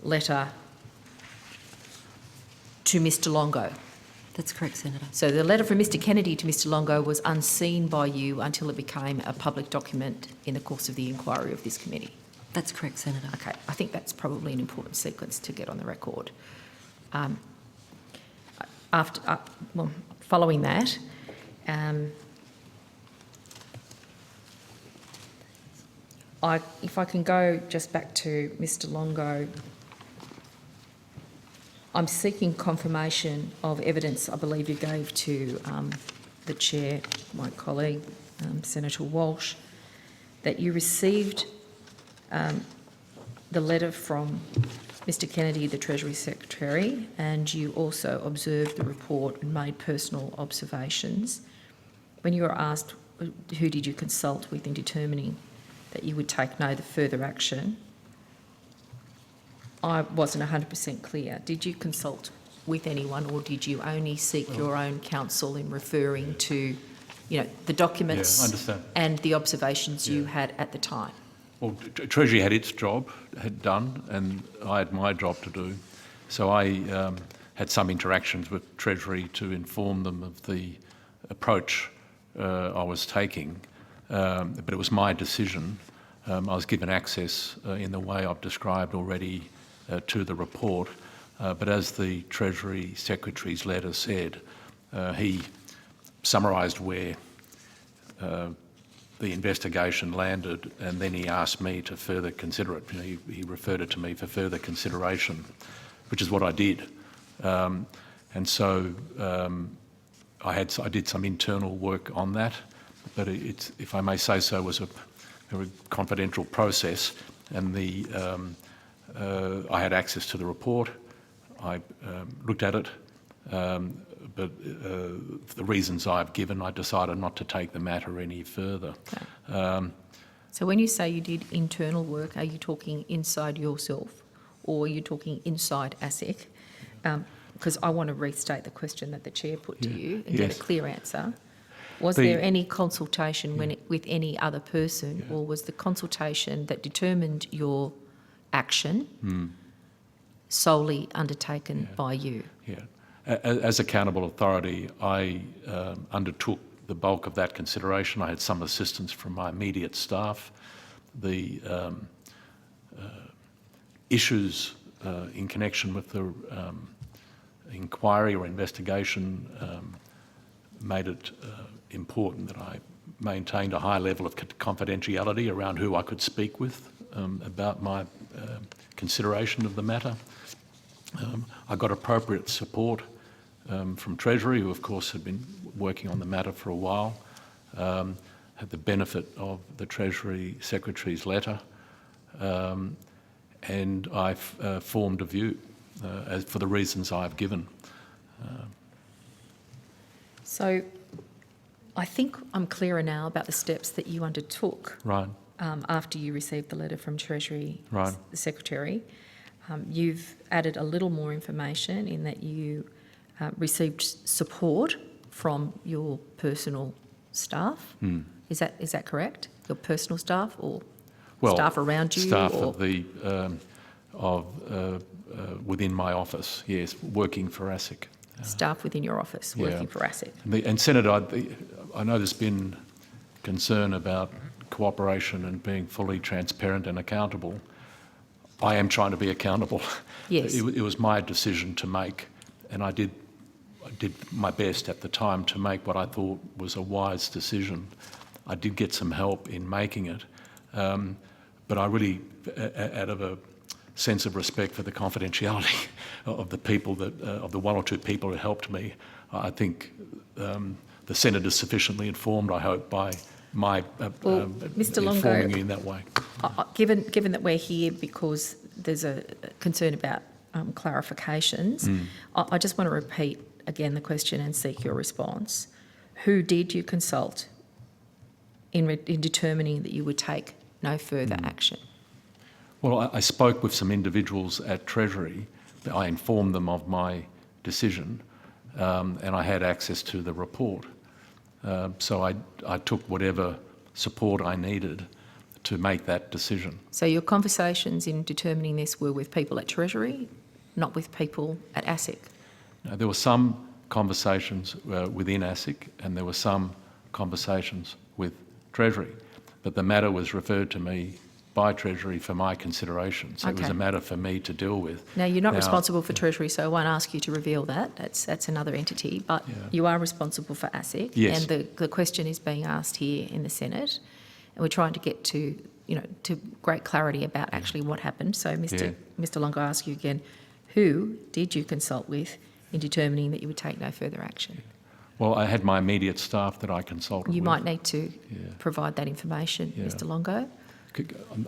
[SPEAKER 6] letter to Mr Longo.
[SPEAKER 5] That's correct, Senator.
[SPEAKER 6] So the letter from Mr Kennedy to Mr Longo was unseen by you until it became a public document in the course of the inquiry of this committee.
[SPEAKER 5] That's correct, Senator.
[SPEAKER 6] Okay, I think that's probably an important sequence to get on the record. Following that, if I can go just back to Mr Longo, I'm seeking confirmation of evidence I believe you gave to the Chair, my colleague, Senator Walsh, that you received the letter from Mr Kennedy, the Treasury Secretary, and you also observed the report and made personal observations. When you were asked who did you consult with in determining that you would take no further action, I wasn't 100% clear. Did you consult with anyone, or did you only seek your own counsel in referring to, you know, the documents
[SPEAKER 3] Yeah, I understand.
[SPEAKER 6] and the observations you had at the time?
[SPEAKER 3] Well, Treasury had its job had done, and I had my job to do. So I had some interactions with Treasury to inform them of the approach I was taking, but it was my decision. I was given access in the way I've described already to the report, but as the Treasury Secretary's letter said, he summarised where the investigation landed, and then he asked me to further consider it. You know, he referred it to me for further consideration, which is what I did. And so I did some internal work on that, but it's, if I may say so, was a very confidential process, and I had access to the report. I looked at it, but for the reasons I've given, I decided not to take the matter any further.
[SPEAKER 6] Okay. So when you say you did internal work, are you talking inside yourself, or are you talking inside ASIC? Because I want to restate the question that the Chair put to you and get a clear answer. Was there any consultation with any other person, or was the consultation that determined your action solely undertaken by you?
[SPEAKER 3] Yeah. As accountable authority, I undertook the bulk of that consideration. I had some assistance from my immediate staff. The issues in connection with the inquiry or investigation made it important that I maintained a high level of confidentiality around who I could speak with about my consideration of the matter. I got appropriate support from Treasury, who of course had been working on the matter for a while, had the benefit of the Treasury Secretary's letter, and I formed a view as for the reasons I've given.
[SPEAKER 6] So I think I'm clearer now about the steps that you undertook
[SPEAKER 3] Right.
[SPEAKER 6] after you received the letter from Treasury
[SPEAKER 3] Right.
[SPEAKER 6] Secretary. You've added a little more information in that you received support from your personal staff. Is that correct? Your personal staff, or staff around you?
[SPEAKER 3] Staff
[SPEAKER 6] or
[SPEAKER 3] of within my office, yes, working for ASIC.
[SPEAKER 6] staff within your office working for ASIC?
[SPEAKER 3] And Senator, I know there's been concern about cooperation and being fully transparent and accountable. I am trying to be accountable.
[SPEAKER 6] Yes.
[SPEAKER 3] It was my decision to make, and I did my best at the time to make what I thought was a wise decision. I did get some help in making it, but I really, out of a sense of respect for the confidentiality of the people of the one or two people who helped me, I think the Senate is sufficiently informed, I hope, by my
[SPEAKER 6] Mr. Longo,
[SPEAKER 3] informing you in that way.
[SPEAKER 6] Given that we're here because there's a concern about clarifications, I just want to repeat again the question and seek your response. Who did you consult in determining that you would take no further action?
[SPEAKER 3] Well, I spoke with some individuals at Treasury. I informed them of my decision, and I had access to the report. So I took whatever support I needed to make that decision.
[SPEAKER 6] So your conversations in determining this were with people at Treasury, not with people at ASIC?
[SPEAKER 3] Now, there were some conversations within ASIC, and there were some conversations with Treasury, but the matter was referred to me by Treasury for my consideration. So it was
[SPEAKER 6] Okay.
[SPEAKER 3] a matter for me to deal with.
[SPEAKER 6] Now, you're not responsible for Treasury, so I won't ask you to reveal that. That's another entity, but you are responsible for ASIC.
[SPEAKER 3] Yes.
[SPEAKER 6] And the question is being asked here in the Senate, and we're trying to get to great clarity about actually what happened. So, Mr. Longo, I ask you again, who did you consult with in determining that you would take no further action?
[SPEAKER 3] Well, I had my immediate staff that I consulted with.
[SPEAKER 6] You might need to provide that information,
[SPEAKER 3] Yeah.
[SPEAKER 6] Mr. Longo.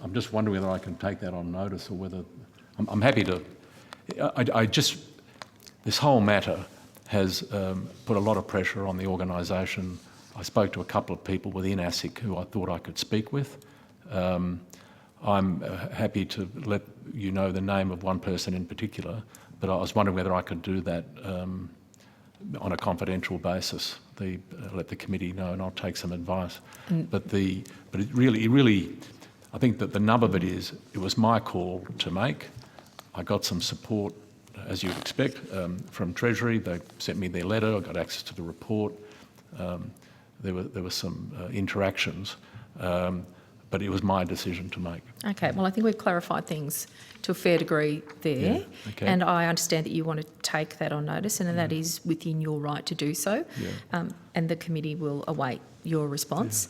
[SPEAKER 3] I'm just wondering whether I can take that on notice or whether... I'm happy to... This whole matter has put a lot of pressure on the organisation. I spoke to a couple of people within ASIC who I thought I could speak with. I'm happy to let you know the name of one person in particular, but I was wondering whether I could do that on a confidential basis. Let the committee know, and I'll take some advice. But it really, I think that the nub of it is, it was my call to make. I got some support, as you'd expect, from Treasury. They sent me their letter. I got access to the report. There were some interactions, but it was my decision to make.
[SPEAKER 6] Okay, well, I think we've clarified things to a fair degree there.
[SPEAKER 3] Yeah, okay.
[SPEAKER 6] And I understand that you want to take that on notice, and that is within your right to do so.
[SPEAKER 3] Yeah.
[SPEAKER 6] And the committee will await your response.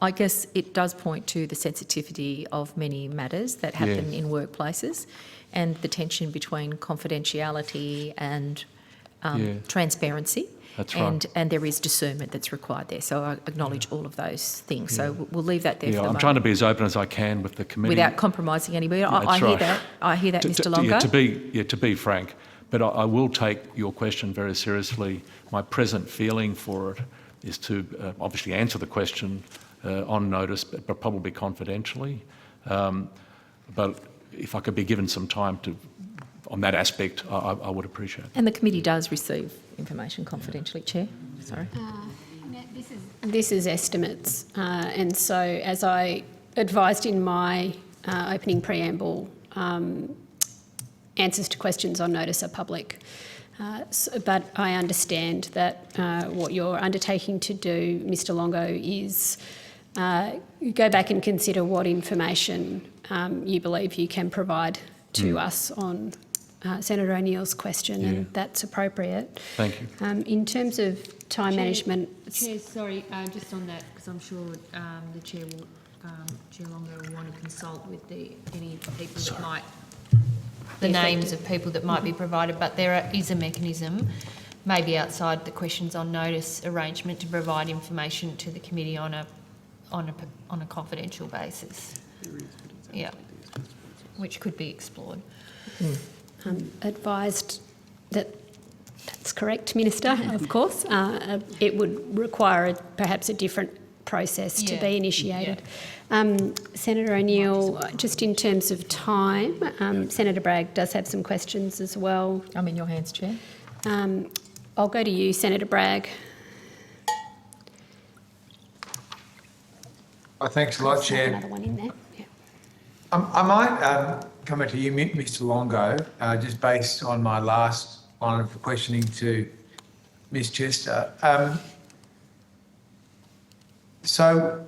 [SPEAKER 6] I guess it does point to the sensitivity of many matters that happen in workplaces, and the tension between confidentiality and transparency.
[SPEAKER 3] That's right.
[SPEAKER 6] And there is discernment that's required there. So I acknowledge all of those things. So we'll leave that there for the
[SPEAKER 3] I'm
[SPEAKER 6] moment.
[SPEAKER 3] trying to be as open as I can with the committee.
[SPEAKER 6] Without compromising anybody.
[SPEAKER 3] That's
[SPEAKER 6] I hear
[SPEAKER 3] right.
[SPEAKER 6] that. I hear that, Mr. Longo.
[SPEAKER 3] To be frank, but I will take your question very seriously. My present feeling for it is to obviously answer the question on notice, but probably confidentially. But if I could be given some time on that aspect, I would appreciate it.
[SPEAKER 6] And the committee does receive information confidentially, Chair. Sorry.
[SPEAKER 1] This is estimates, and so as I advised in my opening preamble, answers to questions on notice are public. But I understand that what you're undertaking to do, Mr. Longo, is go back and consider what information you believe you can provide to us on Senator O'Neill's question, and that's appropriate.
[SPEAKER 3] Thank you.
[SPEAKER 1] In terms of time management...
[SPEAKER 2] Chair, sorry, just on that, because I'm sure the Chair will, Chair Longo will want to consult with any people that might, the names of people that might be provided, but there is a mechanism, maybe outside the questions on notice arrangement, to provide information to the committee on a confidential basis. Yeah, which could be explored.
[SPEAKER 1] Advised that that's correct, Minister, of course. It would require perhaps a different process to be initiated. Senator O'Neill, just in terms of time, Senator Bragg does have some questions as well.
[SPEAKER 6] I'm in your hands, Chair.
[SPEAKER 1] I'll go to you, Senator Bragg.
[SPEAKER 4] Thanks a lot, Chair.
[SPEAKER 1] Another one in there. Yeah.
[SPEAKER 4] I might come to you, Mr. Longo, just based on my last line of questioning to Ms. Chester. So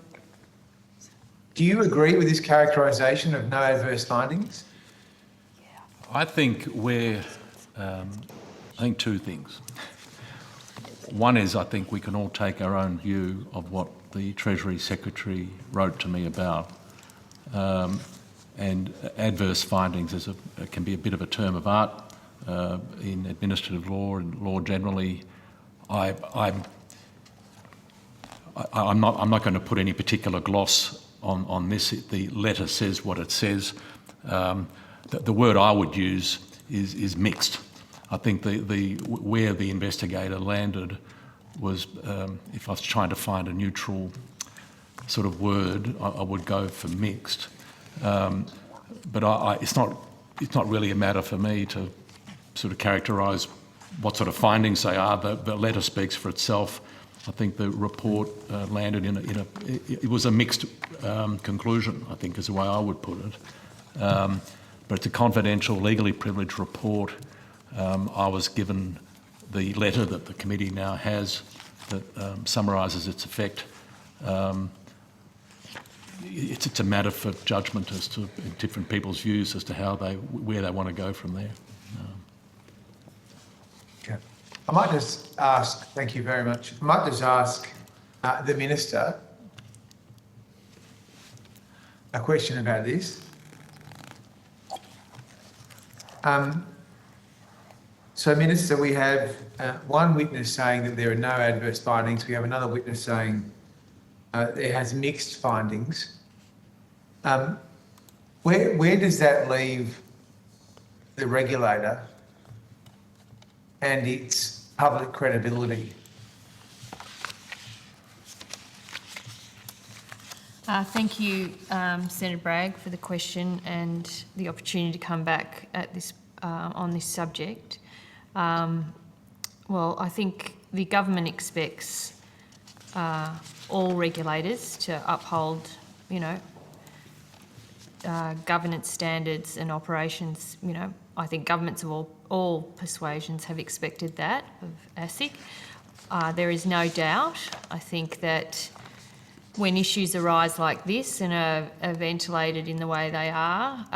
[SPEAKER 4] Do you agree with this characterisation of no adverse findings?
[SPEAKER 3] I think I think two things. One is I think we can all take our own view of what the Treasury Secretary wrote to me about. And adverse findings can be a bit of a term of art in administrative law and law generally. I'm not going to put any particular gloss on this. The letter says what it says. The word I would use is mixed. I think where the investigator landed was, if I was trying to find a neutral sort of word, I would go for mixed. But it's not really a matter for me to sort of characterise what sort of findings they are. The letter speaks for itself. I think the report landed it was a mixed conclusion, I think is the way I would put it. But it's a confidential, legally privileged report. I was given the letter that the committee now has that summarises its effect. It's a matter for judgment as to different people's views as to where they want to go from there.
[SPEAKER 4] Okay. I might just ask, thank you very much, I might just ask the Minister a question about this. So, Minister, we have one witness saying that there are no adverse findings. We have another witness saying it has mixed findings. Where does that leave the regulator and its public credibility?
[SPEAKER 2] Thank you, Senator Bragg, for the question and the opportunity to come back at this on this subject. Well, I think the government expects all regulators to uphold, governance standards and operations. I think governments of all persuasions have expected that of ASIC. There is no doubt, I think, that when issues arise like this and are ventilated in the way they are,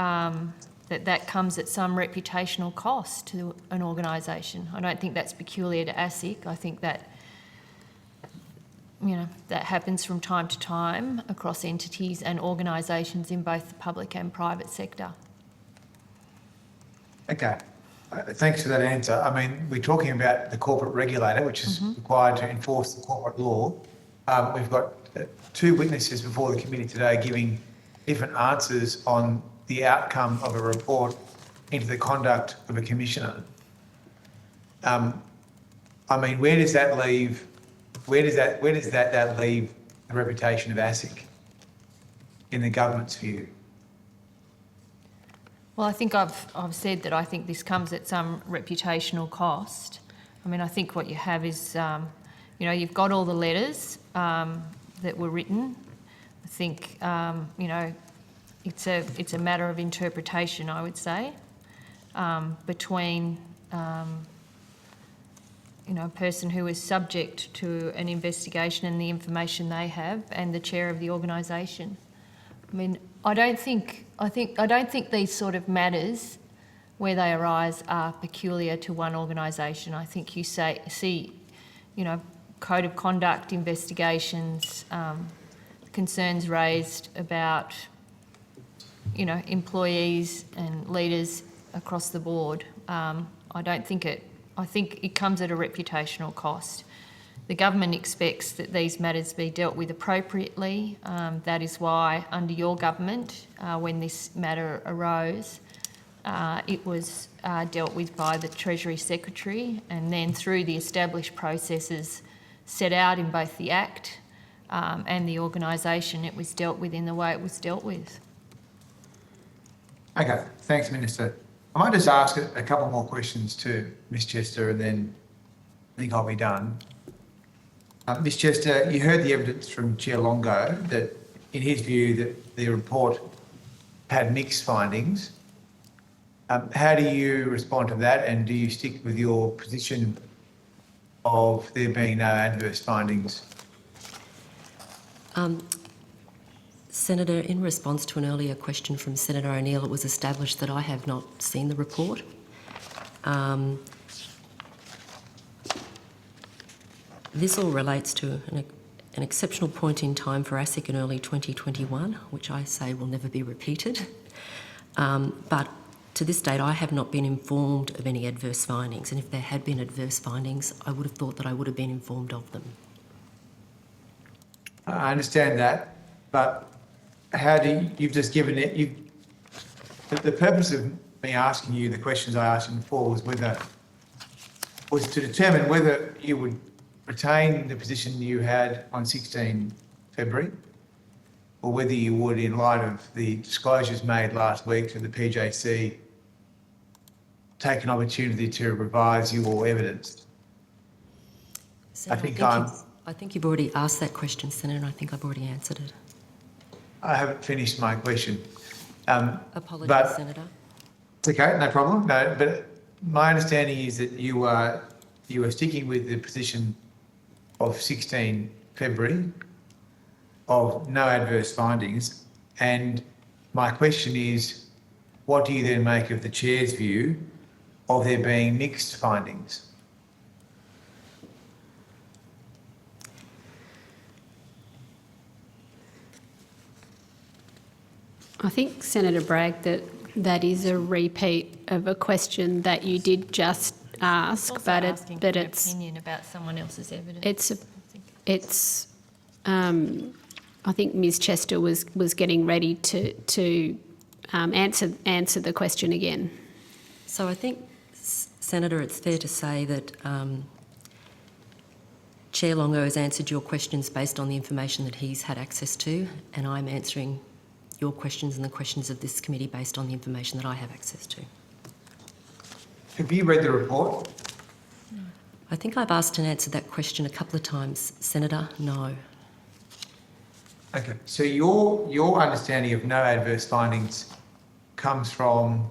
[SPEAKER 2] that comes at some reputational cost to an organisation. I don't think that's peculiar to ASIC. I think that, that happens from time to time across entities and organisations in both the public and private sector.
[SPEAKER 4] Okay, thanks for that answer. I mean, we're talking about the corporate regulator, which is required to enforce the corporate law. We've got two witnesses before the committee today giving different answers on the outcome of a report into the conduct of a commissioner. I mean, where does that leave? Where does that leave the reputation of ASIC in the government's view?
[SPEAKER 2] Well, I think I've said that I think this comes at some reputational cost. I mean, I think what you have is, you've got all the letters that were written. I think, it's a matter of interpretation, I would say, between a person who is subject to an investigation and the information they have, and the chair of the organisation. I mean, I don't think these sort of matters, where they arise, are peculiar to one organisation. I think you see, code of conduct investigations, concerns raised about, employees and leaders across the board. I think it comes at a reputational cost. The government expects that these matters be dealt with appropriately. That is why, under your government, when this matter arose, it was dealt with by the Treasury Secretary, and then through the established processes set out in both the Act and the organisation, it was dealt with in the way it was dealt with.
[SPEAKER 4] Okay, thanks, Minister. I might just ask a couple more questions to Ms Chester, and then I think I'll be done. Ms Chester, you heard the evidence from Chair Longo that, in his view, that the report had mixed findings. How do you respond to that, and do you stick with your position of there being no adverse findings?
[SPEAKER 5] Senator, in response to an earlier question from Senator O'Neill, it was established that I have not seen the report. This all relates to an exceptional point in time for ASIC in early 2021, which I say will never be repeated. But to this date, I have not been informed of any adverse findings, and if there had been adverse findings, I would have thought that I would have been informed of them.
[SPEAKER 4] I understand that, but how do you, you've just given it, the purpose of me asking you the questions I asked you before was to determine whether you would retain the position you had on 16 February, or whether you would, in light of the disclosures made last week to the PJC, take an opportunity to revise your evidence.
[SPEAKER 5] Senator, I think you've already asked that question, Senator, and I think I've already answered it.
[SPEAKER 4] I haven't finished my question.
[SPEAKER 5] Apologies,
[SPEAKER 4] but-
[SPEAKER 5] Senator.
[SPEAKER 4] It's okay, no problem. No, but my understanding is that you are sticking with the position of 16 February of no adverse findings. And my question is, what do you then make of the chair's view of there being mixed findings?
[SPEAKER 1] I think, Senator Bragg, that is a repeat of a question that you did just ask,
[SPEAKER 2] Also
[SPEAKER 1] but
[SPEAKER 2] asking
[SPEAKER 1] but
[SPEAKER 2] for an
[SPEAKER 1] it's
[SPEAKER 2] opinion about someone else's evidence.
[SPEAKER 1] I think Ms. Chester was getting ready to answer the question again.
[SPEAKER 5] So I think, Senator, it's fair to say that Chair Longo has answered your questions based on the information that he's had access to, and I'm answering your questions and the questions of this committee based on the information that I have access to.
[SPEAKER 4] Have you read the report?
[SPEAKER 5] I think I've asked and answered that question a couple of times, Senator. No.
[SPEAKER 4] Okay, so your understanding of no adverse findings comes from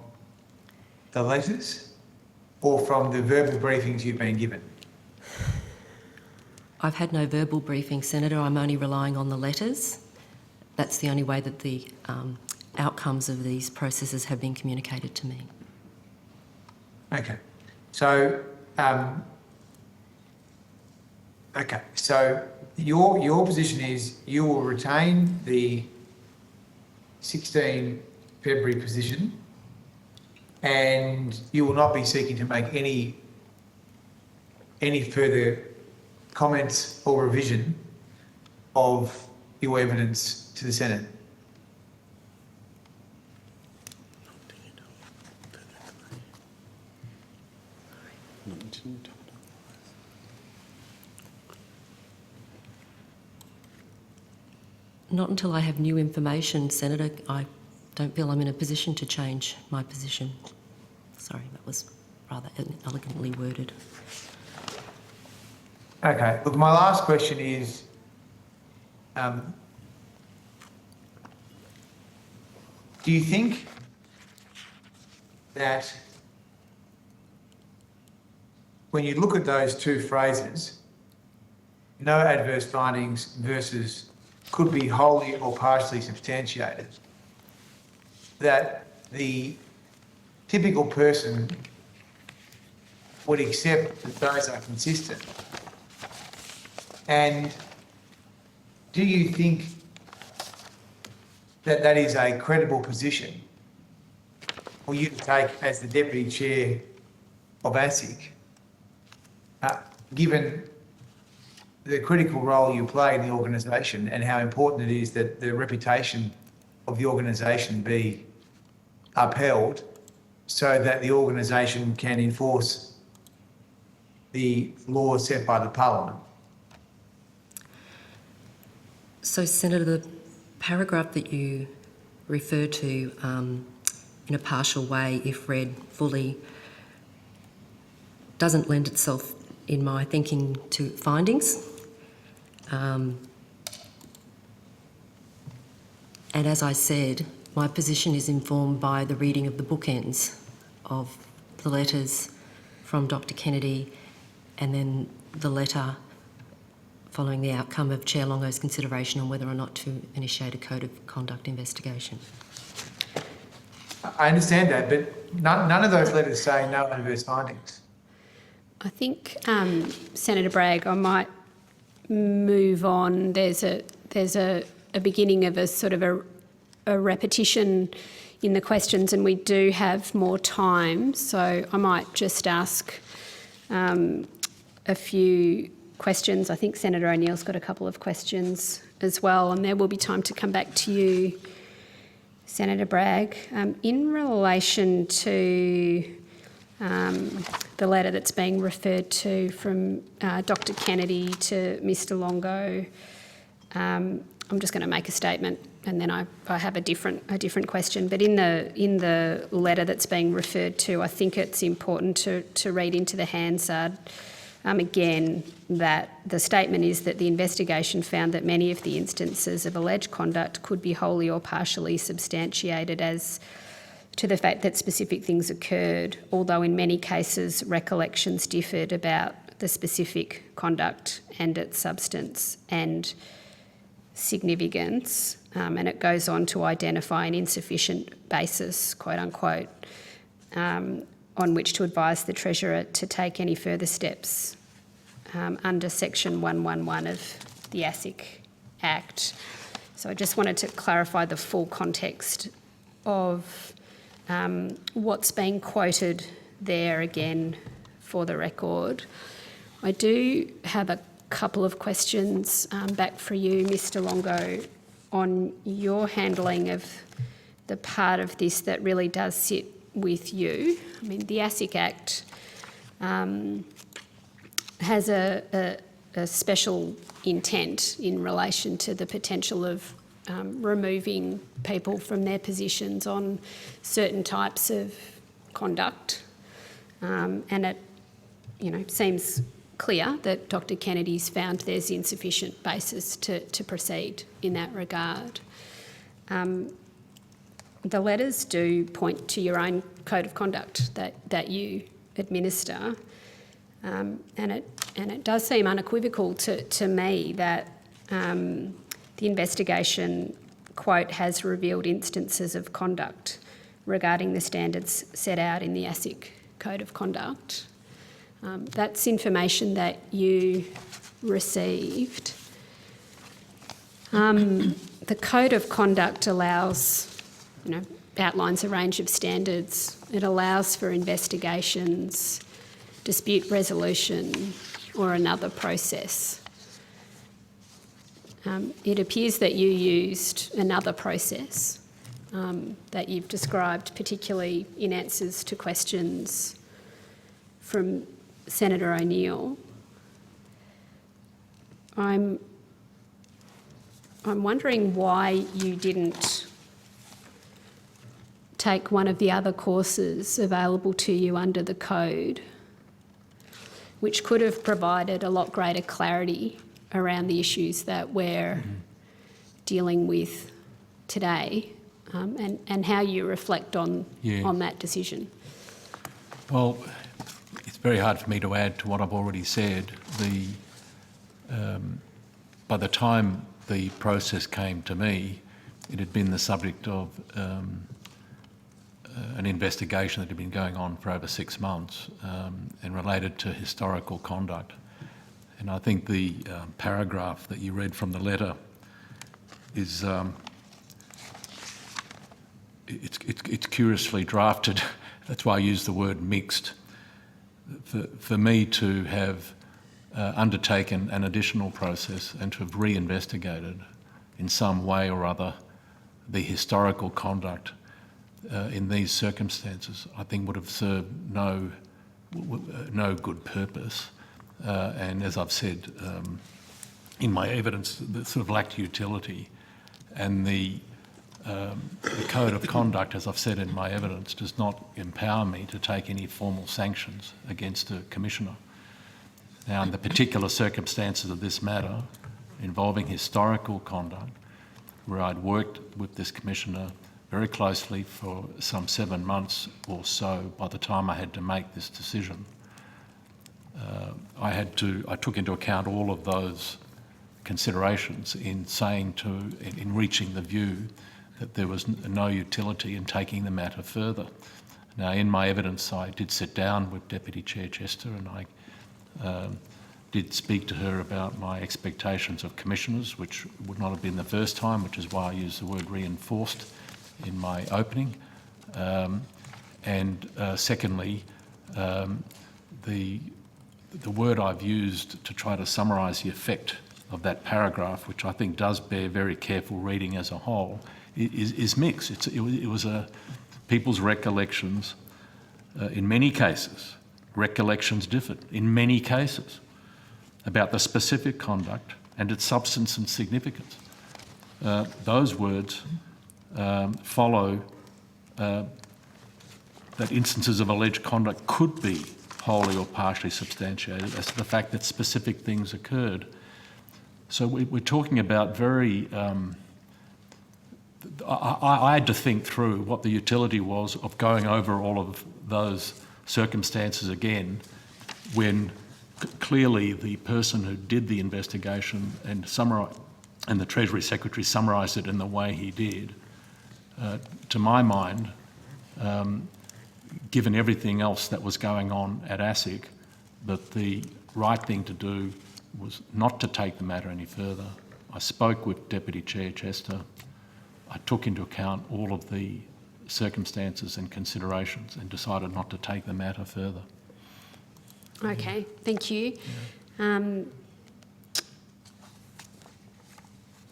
[SPEAKER 4] the letters or from the verbal briefings you've been given?
[SPEAKER 5] I've had no verbal briefing, Senator. I'm only relying on the letters. That's the only way that the outcomes of these processes have been communicated to me.
[SPEAKER 4] Okay, so your position is you will retain the 16 February position, and you will not be seeking to make any further comments or revision of your evidence to the Senate.
[SPEAKER 5] Not until I have new information, Senator. I don't feel I'm in a position to change my position. Sorry, that was rather elegantly worded.
[SPEAKER 4] Okay, look, my last question is, do you think that when you look at those two phrases, no adverse findings versus could be wholly or partially substantiated, that the typical person would accept that those are consistent? And do you think that that is a credible position for you to take as the Deputy Chair of ASIC, given the critical role you play in the organisation and how important it is that the reputation of the organisation be upheld so that the organisation can enforce the laws set by the Parliament?
[SPEAKER 5] So, Senator, the paragraph that you refer to in a partial way, if read fully, doesn't lend itself, in my thinking, to findings. And as I said, my position is informed by the reading of the bookends of the letters from Dr. Kennedy and then the letter following the outcome of Chair Longo's consideration on whether or not to initiate a code of conduct investigation.
[SPEAKER 4] I understand that, but none of those letters say no adverse findings.
[SPEAKER 1] I think, Senator Bragg, I might move on. There's a beginning of a sort of a repetition in the questions, and we do have more time, so I might just ask a few questions. I think Senator O'Neill's got a couple of questions as well, and there will be time to come back to you, Senator Bragg. In relation to the letter that's being referred to from Dr Kennedy to Mr Longo, I'm just going to make a statement and then I have a different question. But in the letter that's being referred to, I think it's important to read into the Hansard again that the statement is that the investigation found that many of the instances of alleged conduct could be wholly or partially substantiated as to the fact that specific things occurred, although in many cases recollections differed about the specific conduct and its substance and significance, and it goes on to identify an insufficient basis, quote unquote, on which to advise the Treasurer to take any further steps under Section 111 of the ASIC Act. So I just wanted to clarify the full context of what's being quoted there again for the record. I do have a couple of questions back for you, Mr Longo, on your handling of the part of this that really does sit with you. I mean, the ASIC Act has a special intent in relation to the potential of removing people from their positions on certain types of conduct, and it, seems clear that Dr Kennedy's found there's insufficient basis to proceed in that regard. The letters do point to your own code of conduct that you administer, and it does seem unequivocal to me that the investigation, quote, has revealed instances of conduct regarding the standards set out in the ASIC Code of Conduct. That's information that you received. The Code of Conduct allows, outlines a range of standards. It allows for investigations, dispute resolution, or another process. It appears that you used another process that you've described, particularly in answers to questions from Senator O'Neill. I'm wondering why you didn't take one of the other courses available to you under the code, which could have provided a lot greater clarity around the issues that we're dealing with today, and how you reflect on that decision.
[SPEAKER 3] Well, it's very hard for me to add to what I've already said. By the time the process came to me, it had been the subject of an investigation that had been going on for over 6 months and related to historical conduct. And I think the paragraph that you read from the letter is it's curiously drafted. That's why I use the word mixed. For me to have undertaken an additional process and to have re-investigated in some way or other the historical conduct in these circumstances, I think would have served no good purpose. And as I've said in my evidence, that sort of lacked utility. And the Code of Conduct, as I've said in my evidence, does not empower me to take any formal sanctions against a commissioner. Now, in the particular circumstances of this matter, involving historical conduct, where I'd worked with this commissioner very closely for some 7 months or so by the time I had to make this decision, I took into account all of those considerations in reaching the view that there was no utility in taking the matter further. Now, in my evidence, I did sit down with Deputy Chair Chester, and I did speak to her about my expectations of commissioners, which would not have been the first time, which is why I used the word reinforced in my opening. Secondly, the word I've used to try to summarise the effect of that paragraph, which I think does bear very careful reading as a whole, is mixed. It was people's recollections. In many cases, recollections differed. In many cases, about the specific conduct and its substance and significance. Those words follow that instances of alleged conduct could be wholly or partially substantiated as to the fact that specific things occurred. So we're talking about very... I had to think through what the utility was of going over all of those circumstances again when clearly the person who did the investigation and the Treasury Secretary summarised it in the way he did, to my mind, given everything else that was going on at ASIC, that the right thing to do was not to take the matter any further. I spoke with Deputy Chair Chester. I took into account all of the circumstances and considerations and decided not to take the matter further.
[SPEAKER 1] Okay, thank you.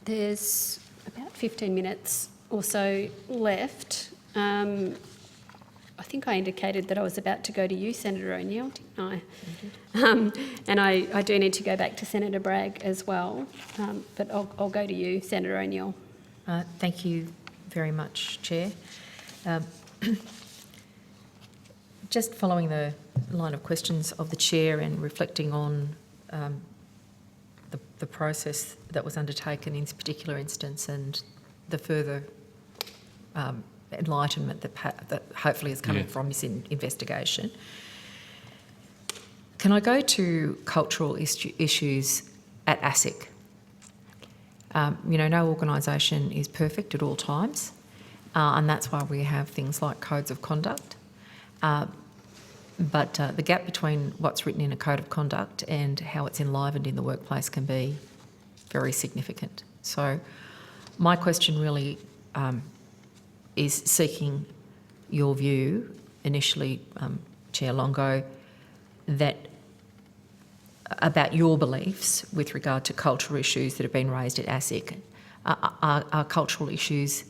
[SPEAKER 1] There's about 15 minutes or so left. I think I indicated that I was about to go to you, Senator O'Neill, didn't I? And I do need to go back to Senator Bragg as well, but I'll go to you, Senator O'Neill.
[SPEAKER 6] Thank you very much, Chair. Just following the line of questions of the Chair and reflecting on the process that was undertaken in this particular instance and the further enlightenment that hopefully is coming from this investigation. Can I go to cultural issues at ASIC? No organisation is perfect at all times, and that's why we have things like codes of conduct. But the gap between what's written in a code of conduct and how it's enlivened in the workplace can be very significant. So my question really is seeking your view, initially, Chair Longo, about your beliefs with regard to cultural issues that have been raised at ASIC. Are cultural issues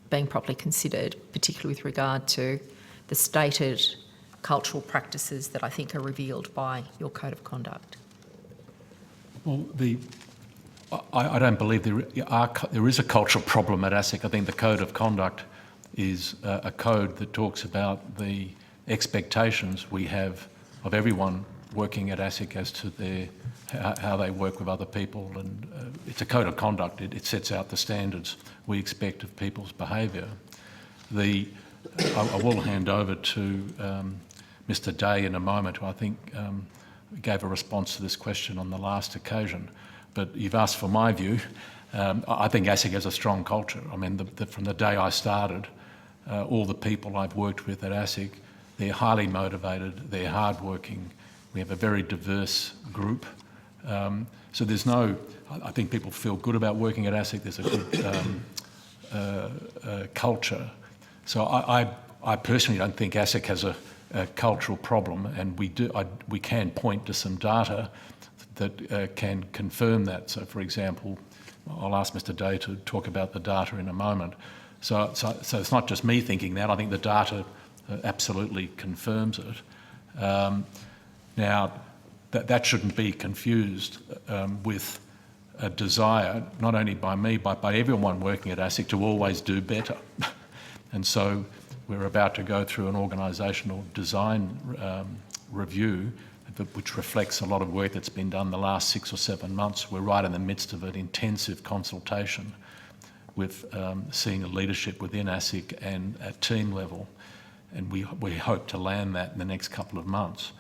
[SPEAKER 6] being properly considered, particularly with regard to the stated cultural practices that I think are revealed by your code of conduct?
[SPEAKER 3] Well, I don't believe there is a cultural problem at ASIC. I think the code of conduct is a code that talks about the expectations we have of everyone working at ASIC as to how they work with other people, and it's a code of conduct. It sets out the standards we expect of people's behaviour. I will hand over to Mr Day in a moment, who I think gave a response to this question on the last occasion. But you've asked for my view. I think ASIC has a strong culture. I mean, from the day I started, all the people I've worked with at ASIC, they're highly motivated, they're hardworking. We have a very diverse group. So there's I think people feel good about working at ASIC. There's a good culture. So I personally don't think ASIC has a cultural problem, and we can point to some data that can confirm that. So, for example, I'll ask Mr Day to talk about the data in a moment. So it's not just me thinking that. I think the data absolutely confirms it. Now, that shouldn't be confused with a desire, not only by me, but by everyone working at ASIC, to always do better. And so we're about to go through an organisational design review, which reflects a lot of work that's been done the last 6 or 7 months. We're right in the midst of an intensive consultation with senior leadership within ASIC and at team level, and we hope to land that in the next couple of months.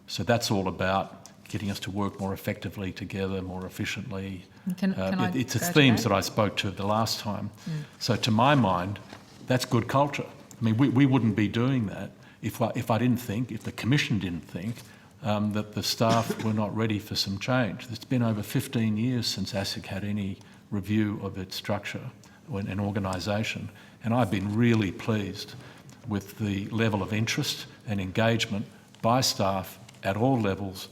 [SPEAKER 3] So that's all about getting us to work more effectively together, more efficiently.
[SPEAKER 6] Can I
[SPEAKER 3] It's
[SPEAKER 6] go to
[SPEAKER 3] themes
[SPEAKER 6] that?
[SPEAKER 3] that I spoke to the last time. So to my mind, that's good culture. I mean, we wouldn't be doing that if I didn't think, if the Commission didn't think, that the staff were not ready for some change. It's been over 15 years since ASIC had any review of its structure and organisation, and I've been really pleased with the level of interest and engagement by staff at all levels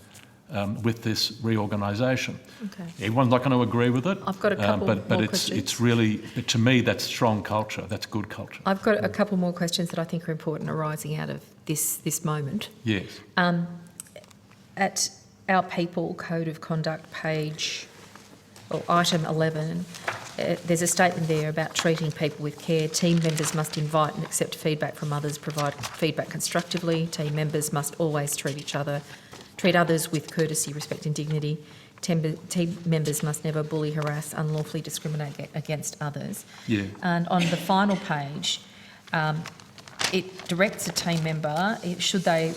[SPEAKER 3] with this reorganisation.
[SPEAKER 6] Okay.
[SPEAKER 3] Everyone's not going to agree with it.
[SPEAKER 6] I've got a couple
[SPEAKER 3] but
[SPEAKER 6] more
[SPEAKER 3] it's
[SPEAKER 6] questions.
[SPEAKER 3] really, to me, that's strong culture. That's good culture.
[SPEAKER 6] I've got a couple more questions that I think are important arising out of this moment.
[SPEAKER 3] Yes.
[SPEAKER 6] At our People Code of Conduct page, or item 11, there's a statement there about treating people with care. Team members must invite and accept feedback from others, provide feedback constructively. Team members must always treat others with courtesy, respect and dignity. Team members must never bully, harass, unlawfully discriminate against others.
[SPEAKER 3] Yeah.
[SPEAKER 6] And on the final page, it directs a team member, should they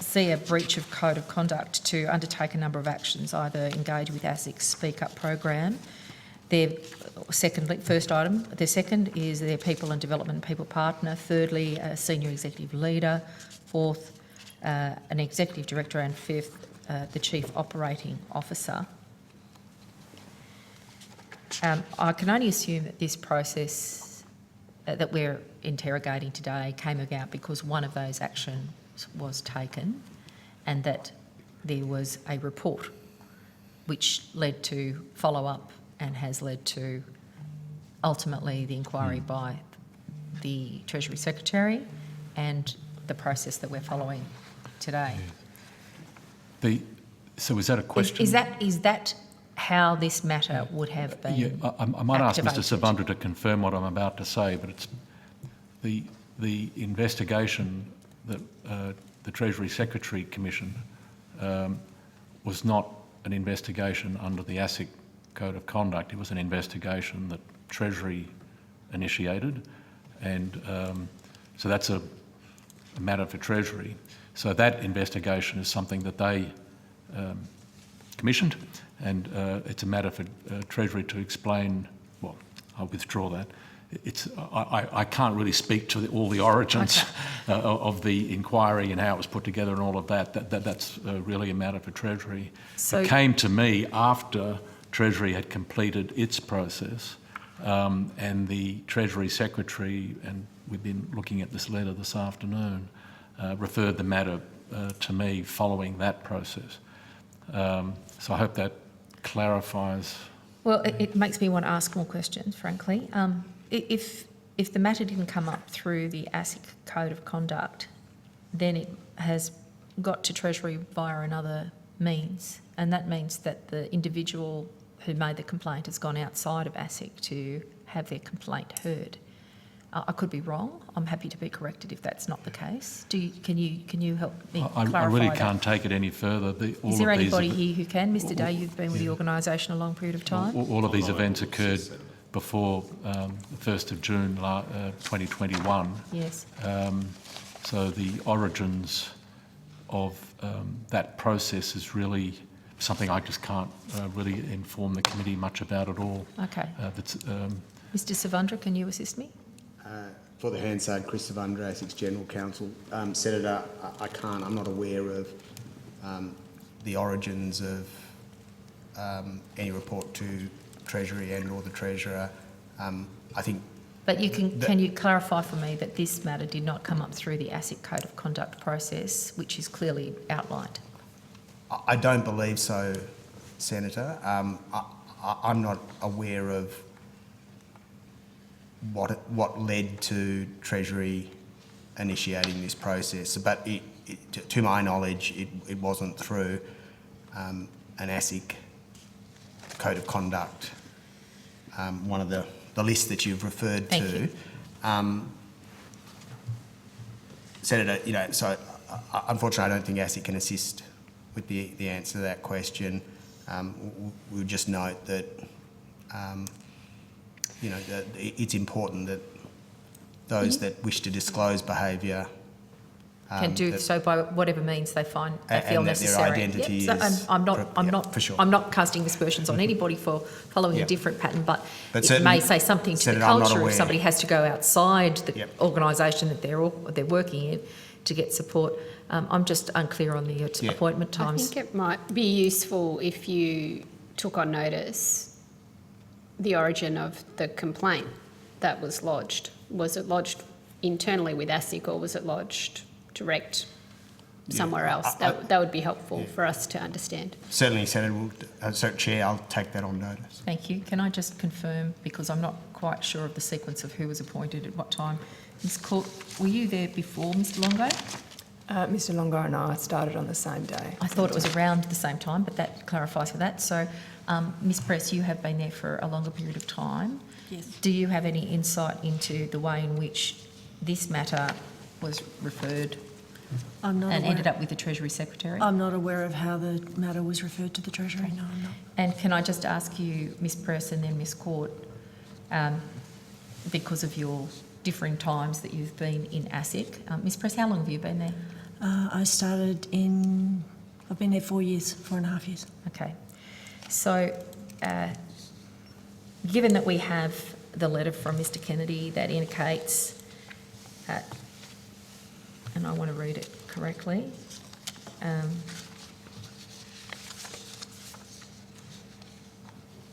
[SPEAKER 6] see a breach of code of conduct, to undertake a number of actions, either engage with ASIC's Speak Up program. First item. Their second is their people and development people partner. Thirdly, a senior executive leader. Fourth, an executive director. And fifth, the chief operating officer. I can only assume that this process that we're interrogating today came about because one of those actions was taken and that there was a report which led to follow-up and has led to ultimately the inquiry by the Treasury Secretary and the process that we're following today.
[SPEAKER 3] So is that a question?
[SPEAKER 6] Is that how this matter would have been
[SPEAKER 3] Yeah, I might ask Mr.
[SPEAKER 6] activated?
[SPEAKER 3] Savandra to confirm what I'm about to say, but it's the investigation that the Treasury Secretary commissioned was not an investigation under the ASIC Code of Conduct. It was an investigation that Treasury initiated, and so that's a matter for Treasury. So that investigation is something that they commissioned, and it's a matter for Treasury to explain. Well, I'll withdraw that. I can't really speak to all the origins of the inquiry and how it was put together and all of that. That's really a matter for Treasury.
[SPEAKER 6] So-
[SPEAKER 3] It came to me after Treasury had completed its process, and the Treasury Secretary, and we've been looking at this letter this afternoon, referred the matter to me following that process. So I hope that clarifies.
[SPEAKER 6] Well, it makes me want to ask more questions, frankly. If the matter didn't come up through the ASIC Code of Conduct, then it has got to Treasury via another means, and that means that the individual who made the complaint has gone outside of ASIC to have their complaint heard. I could be wrong. I'm happy to be corrected if that's not the case. Can you help me clarify
[SPEAKER 3] I really
[SPEAKER 6] that?
[SPEAKER 3] can't take it any further.
[SPEAKER 6] Is there anybody here who can? Mr. Day, you've been with the organisation a long period of time.
[SPEAKER 3] All of these events occurred before the 1st of June 2021.
[SPEAKER 6] Yes.
[SPEAKER 3] So the origins of that process is really something I just can't really inform the committee much about at all.
[SPEAKER 6] Okay. Mr. Savandra, can you assist me?
[SPEAKER 7] For the Hansard, Chris Savandra, ASIC's General Counsel. Senator, I'm not aware of the origins of any report to Treasury and or the Treasurer. I think...
[SPEAKER 6] But can you clarify for me that this matter did not come up through the ASIC Code of Conduct process, which is clearly outlined?
[SPEAKER 7] I don't believe so, Senator. I'm not aware of what led to Treasury initiating this process, but to my knowledge, it wasn't through an ASIC Code of Conduct, one of the lists that you've referred
[SPEAKER 6] Thank
[SPEAKER 7] to.
[SPEAKER 6] you.
[SPEAKER 7] Senator, so unfortunately, I don't think ASIC can assist with the answer to that question. We would just note that, that it's important that those that wish to disclose behaviour
[SPEAKER 6] Can do
[SPEAKER 7] that-
[SPEAKER 6] so by whatever means they find they
[SPEAKER 7] And
[SPEAKER 6] feel
[SPEAKER 7] that their
[SPEAKER 6] necessary.
[SPEAKER 7] identity
[SPEAKER 6] Yep, so,
[SPEAKER 7] is
[SPEAKER 6] and I'm not
[SPEAKER 7] for sure.
[SPEAKER 6] I'm not casting aspersions on anybody for following a
[SPEAKER 7] Yep.
[SPEAKER 6] different pattern, but
[SPEAKER 7] But
[SPEAKER 6] it
[SPEAKER 7] certainly-
[SPEAKER 6] may say something to the
[SPEAKER 7] certainly I'm not
[SPEAKER 6] culture if
[SPEAKER 7] aware.
[SPEAKER 6] somebody has to go outside the
[SPEAKER 7] Yep.
[SPEAKER 6] organisation that they're working in to get support. I'm just unclear on the
[SPEAKER 7] Yeah.
[SPEAKER 6] appointment
[SPEAKER 1] I
[SPEAKER 6] times.
[SPEAKER 1] think it might be useful if you took on notice the origin of the complaint that was lodged. Was it lodged internally with ASIC or was it lodged direct somewhere else? That would be helpful for us to understand.
[SPEAKER 7] Certainly, Senator, Chair, I'll take that on notice.
[SPEAKER 6] Thank you. Can I just confirm, because I'm not quite sure of the sequence of who was appointed at what time. Ms Court, were you there before Mr Longo?
[SPEAKER 8] Mr Longo and I started on the same day.
[SPEAKER 6] I thought it was around the same time, but that clarifies for that. So, Ms Press, you have been there for a longer period of time.
[SPEAKER 5] Yes.
[SPEAKER 6] Do you have any insight into the way in which this matter was referred
[SPEAKER 9] I'm not
[SPEAKER 6] and
[SPEAKER 9] aware.
[SPEAKER 6] ended up with the Treasury Secretary?
[SPEAKER 9] I'm not aware of how the matter was referred to the Treasury. No, I'm not.
[SPEAKER 6] And can I just ask you, Ms Press and then Ms Court, because of your differing times that you've been in ASIC, Ms Press, how long have you been there?
[SPEAKER 9] I've been there 4 years, 4.5 years.
[SPEAKER 6] Okay. So, given that we have the letter from Mr Kennedy that indicates, and I want to read it correctly,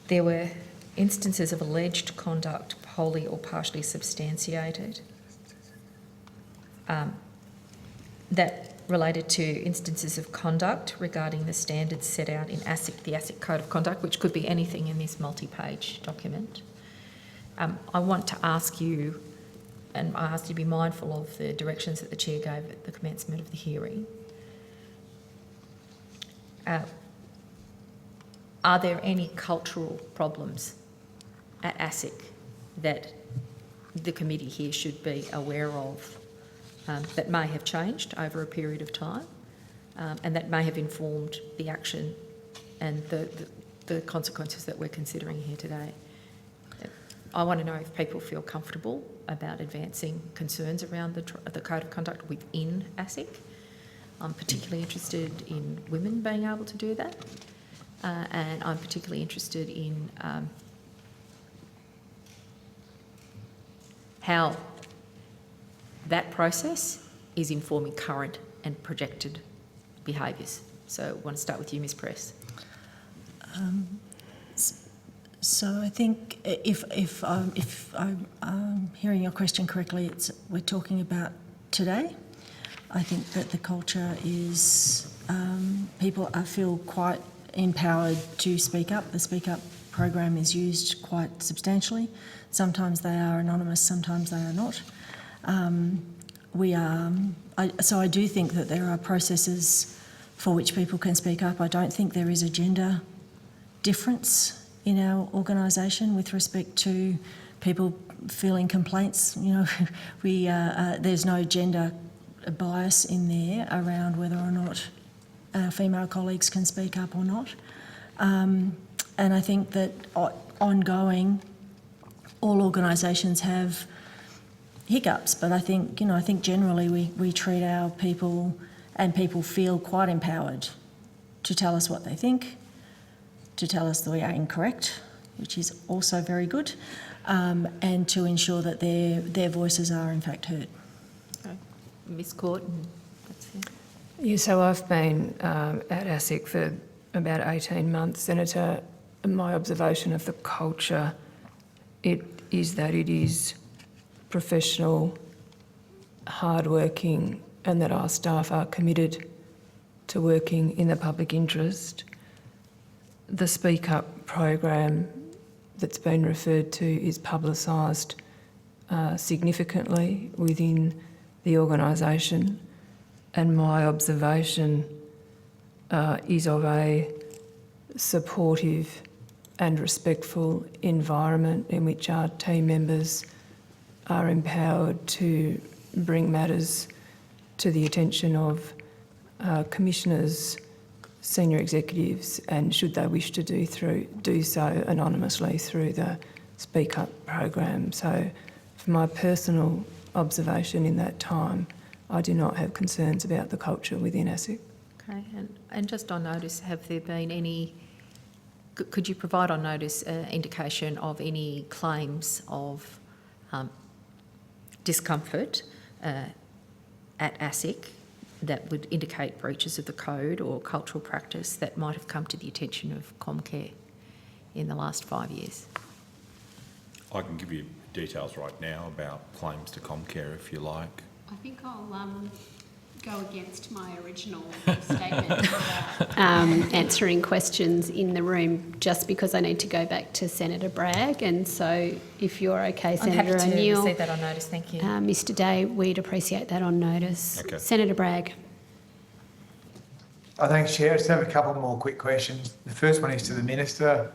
[SPEAKER 6] there were instances of alleged conduct wholly or partially substantiated that related to instances of conduct regarding the standards set out in ASIC, the ASIC Code of Conduct, which could be anything in this multi-page document. I want to ask you, and I ask you to be mindful of the directions that the Chair gave at the commencement of the hearing. Are there any cultural problems at ASIC that the committee here should be aware of that may have changed over a period of time and that may have informed the action and the consequences that we're considering here today? I want to know if people feel comfortable about advancing concerns around the Code of Conduct within ASIC. I'm particularly interested in women being able to do that, and I'm particularly interested in how that process is informing current and projected behaviours. So I want to start with you, Ms Press.
[SPEAKER 9] So I think if I'm hearing your question correctly, we're talking about today. I think that the culture is people feel quite empowered to speak up. The Speak Up program is used quite substantially. Sometimes they are anonymous, sometimes they are not. So I do think that there are processes for which people can speak up. I don't think there is a gender difference in our organisation with respect to people feeling complaints. You know, there's no gender bias in there around whether or not our female colleagues can speak up or not. And I think that ongoing, all organisations have hiccups, but I think generally we treat our people and people feel quite empowered to tell us what they think, to tell us that we are incorrect, which is also very good, and to ensure that their voices are in fact heard.
[SPEAKER 6] Okay. Ms Court, that's it.
[SPEAKER 8] Yeah, so I've been at ASIC for about 18 months, Senator. My observation of the culture is that it is professional, hard-working, and that our staff are committed to working in the public interest. The Speak Up program that's been referred to is publicised significantly within the organisation, and my observation is of a supportive and respectful environment in which our team members are empowered to bring matters to the attention of commissioners, senior executives, and should they wish to do so anonymously through the Speak Up program. So from my personal observation in that time, I do not have concerns about the culture within ASIC.
[SPEAKER 6] Okay, and just on notice, have there been any, could you provide on notice indication of any claims of discomfort at ASIC that would indicate breaches of the code or cultural practice that might have come to the attention of Comcare in the last 5 years?
[SPEAKER 10] I can give you details right now about claims to Comcare if you like.
[SPEAKER 1] I think I'll go against my original statement about answering questions in the room, just because I need to go back to Senator Bragg. And so if you're okay, Senator
[SPEAKER 6] I'm happy to
[SPEAKER 1] O'Neill,
[SPEAKER 6] receive that on notice, thank you.
[SPEAKER 1] Mr Day, we'd appreciate that on notice.
[SPEAKER 10] Okay.
[SPEAKER 1] Senator Bragg.
[SPEAKER 4] Thanks, Chair. I just have a couple more quick questions. The first one is to the Minister.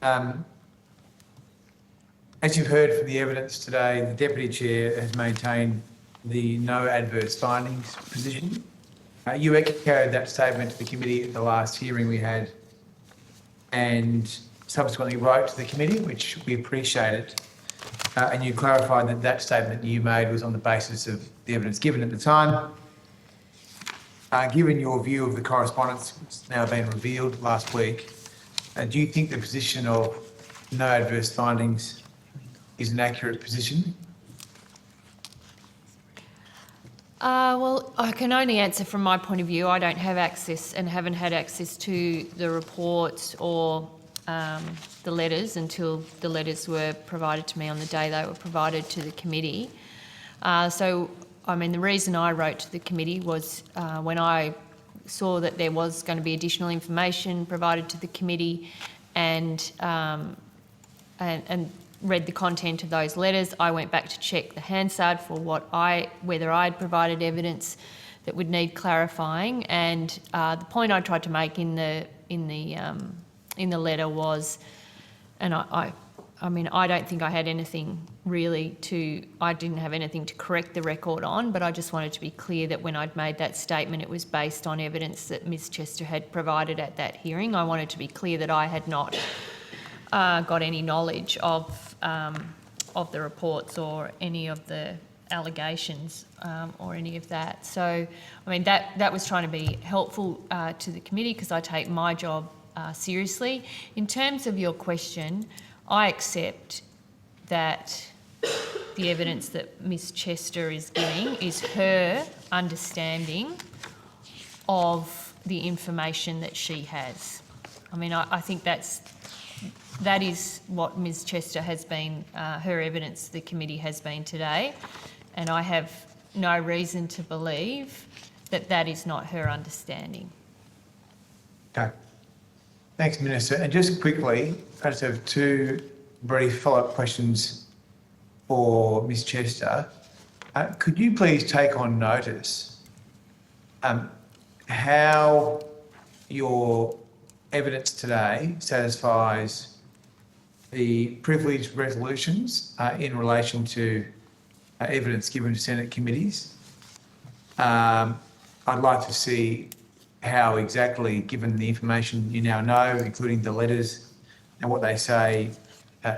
[SPEAKER 4] As you've heard from the evidence today, the Deputy Chair has maintained the no adverse findings position. You echoed that statement to the committee at the last hearing we had and subsequently wrote to the committee, which we appreciated. And you clarified that that statement you made was on the basis of the evidence given at the time. Given your view of the correspondence that's now been revealed last week, do you think the position of no adverse findings is an accurate position?
[SPEAKER 2] Well, I can only answer from my point of view. I don't have access and haven't had access to the reports or the letters until the letters were provided to me on the day they were provided to the committee. So, I mean, the reason I wrote to the committee was when I saw that there was going to be additional information provided to the committee and read the content of those letters. I went back to check the Hansard for whether I'd provided evidence that would need clarifying. And the point I tried to make in the letter was, and I mean, I don't think I had anything really I didn't have anything to correct the record on, but I just wanted to be clear that when I'd made that statement, it was based on evidence that Ms Chester had provided at that hearing. I wanted to be clear that I had not got any knowledge of the reports or any of the allegations or any of that. So, I mean, that was trying to be helpful to the committee because I take my job seriously. In terms of your question, I accept that the evidence that Ms Chester is giving is her understanding of the information that she has. I mean, I think that is what Ms Chester has been, her evidence to the committee has been today, and I have no reason to believe that that is not her understanding.
[SPEAKER 4] Okay. Thanks, Minister. And just quickly, I just have two brief follow-up questions for Ms Chester. Could you please take on notice how your evidence today satisfies the privileged resolutions in relation to evidence given to Senate committees? I'd like to see how exactly, given the information you now know, including the letters and what they say,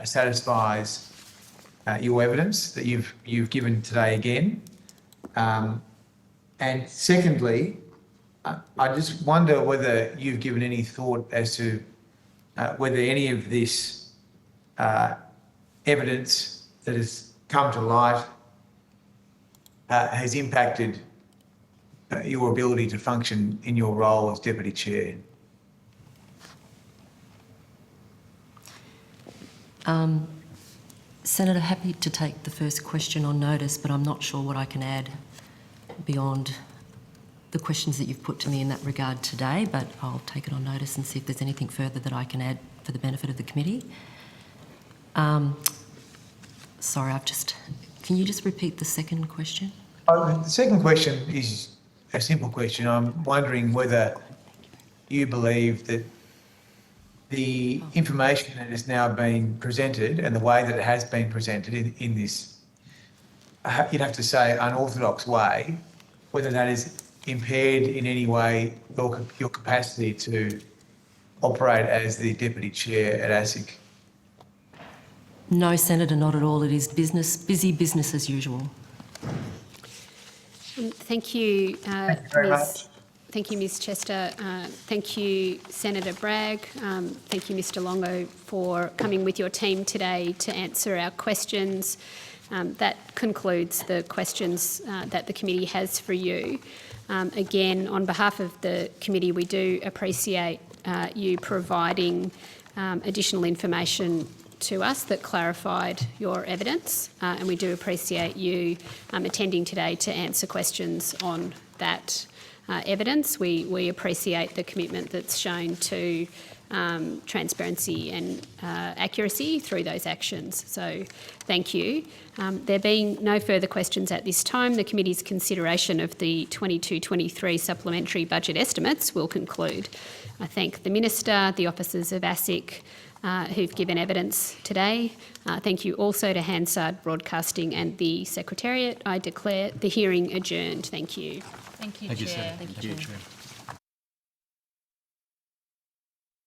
[SPEAKER 4] satisfies your evidence that you've given today again. And secondly, I just wonder whether you've given any thought as to whether any of this evidence that has come to light has impacted your ability to function in your role as Deputy Chair.
[SPEAKER 5] Senator, happy to take the first question on notice, but I'm not sure what I can add beyond the questions that you've put to me in that regard today, but I'll take it on notice and see if there's anything further that I can add for the benefit of the committee. Sorry, can you just repeat the second question?
[SPEAKER 4] The second question is a simple question. I'm wondering whether you believe that the information that is now being presented and the way that it has been presented in this, you'd have to say, unorthodox way, whether that is impaired in any way your capacity to operate as the Deputy Chair at ASIC?
[SPEAKER 5] No, Senator, not at all. It is busy business as usual.
[SPEAKER 1] Thank you,
[SPEAKER 4] Thank you very much.
[SPEAKER 1] Thank you, Ms Chester. Thank you, Senator Bragg. Thank you, Mr Longo, for coming with your team today to answer our questions. That concludes the questions that the committee has for you. Again, on behalf of the committee, we do appreciate you providing additional information to us that clarified your evidence, and we do appreciate you attending today to answer questions on that evidence. We appreciate the commitment that's shown to transparency and accuracy through those actions. So thank you. There being no further questions at this time, the committee's consideration of the 22-23 supplementary budget estimates will conclude. I thank the Minister, the officers of ASIC who've given evidence today. Thank you also to Hansard Broadcasting and the Secretariat. I declare the hearing adjourned. Thank you.
[SPEAKER 2] Thank you,
[SPEAKER 3] Thank you,
[SPEAKER 2] Chair.
[SPEAKER 3] Senator. Thank you, Chair.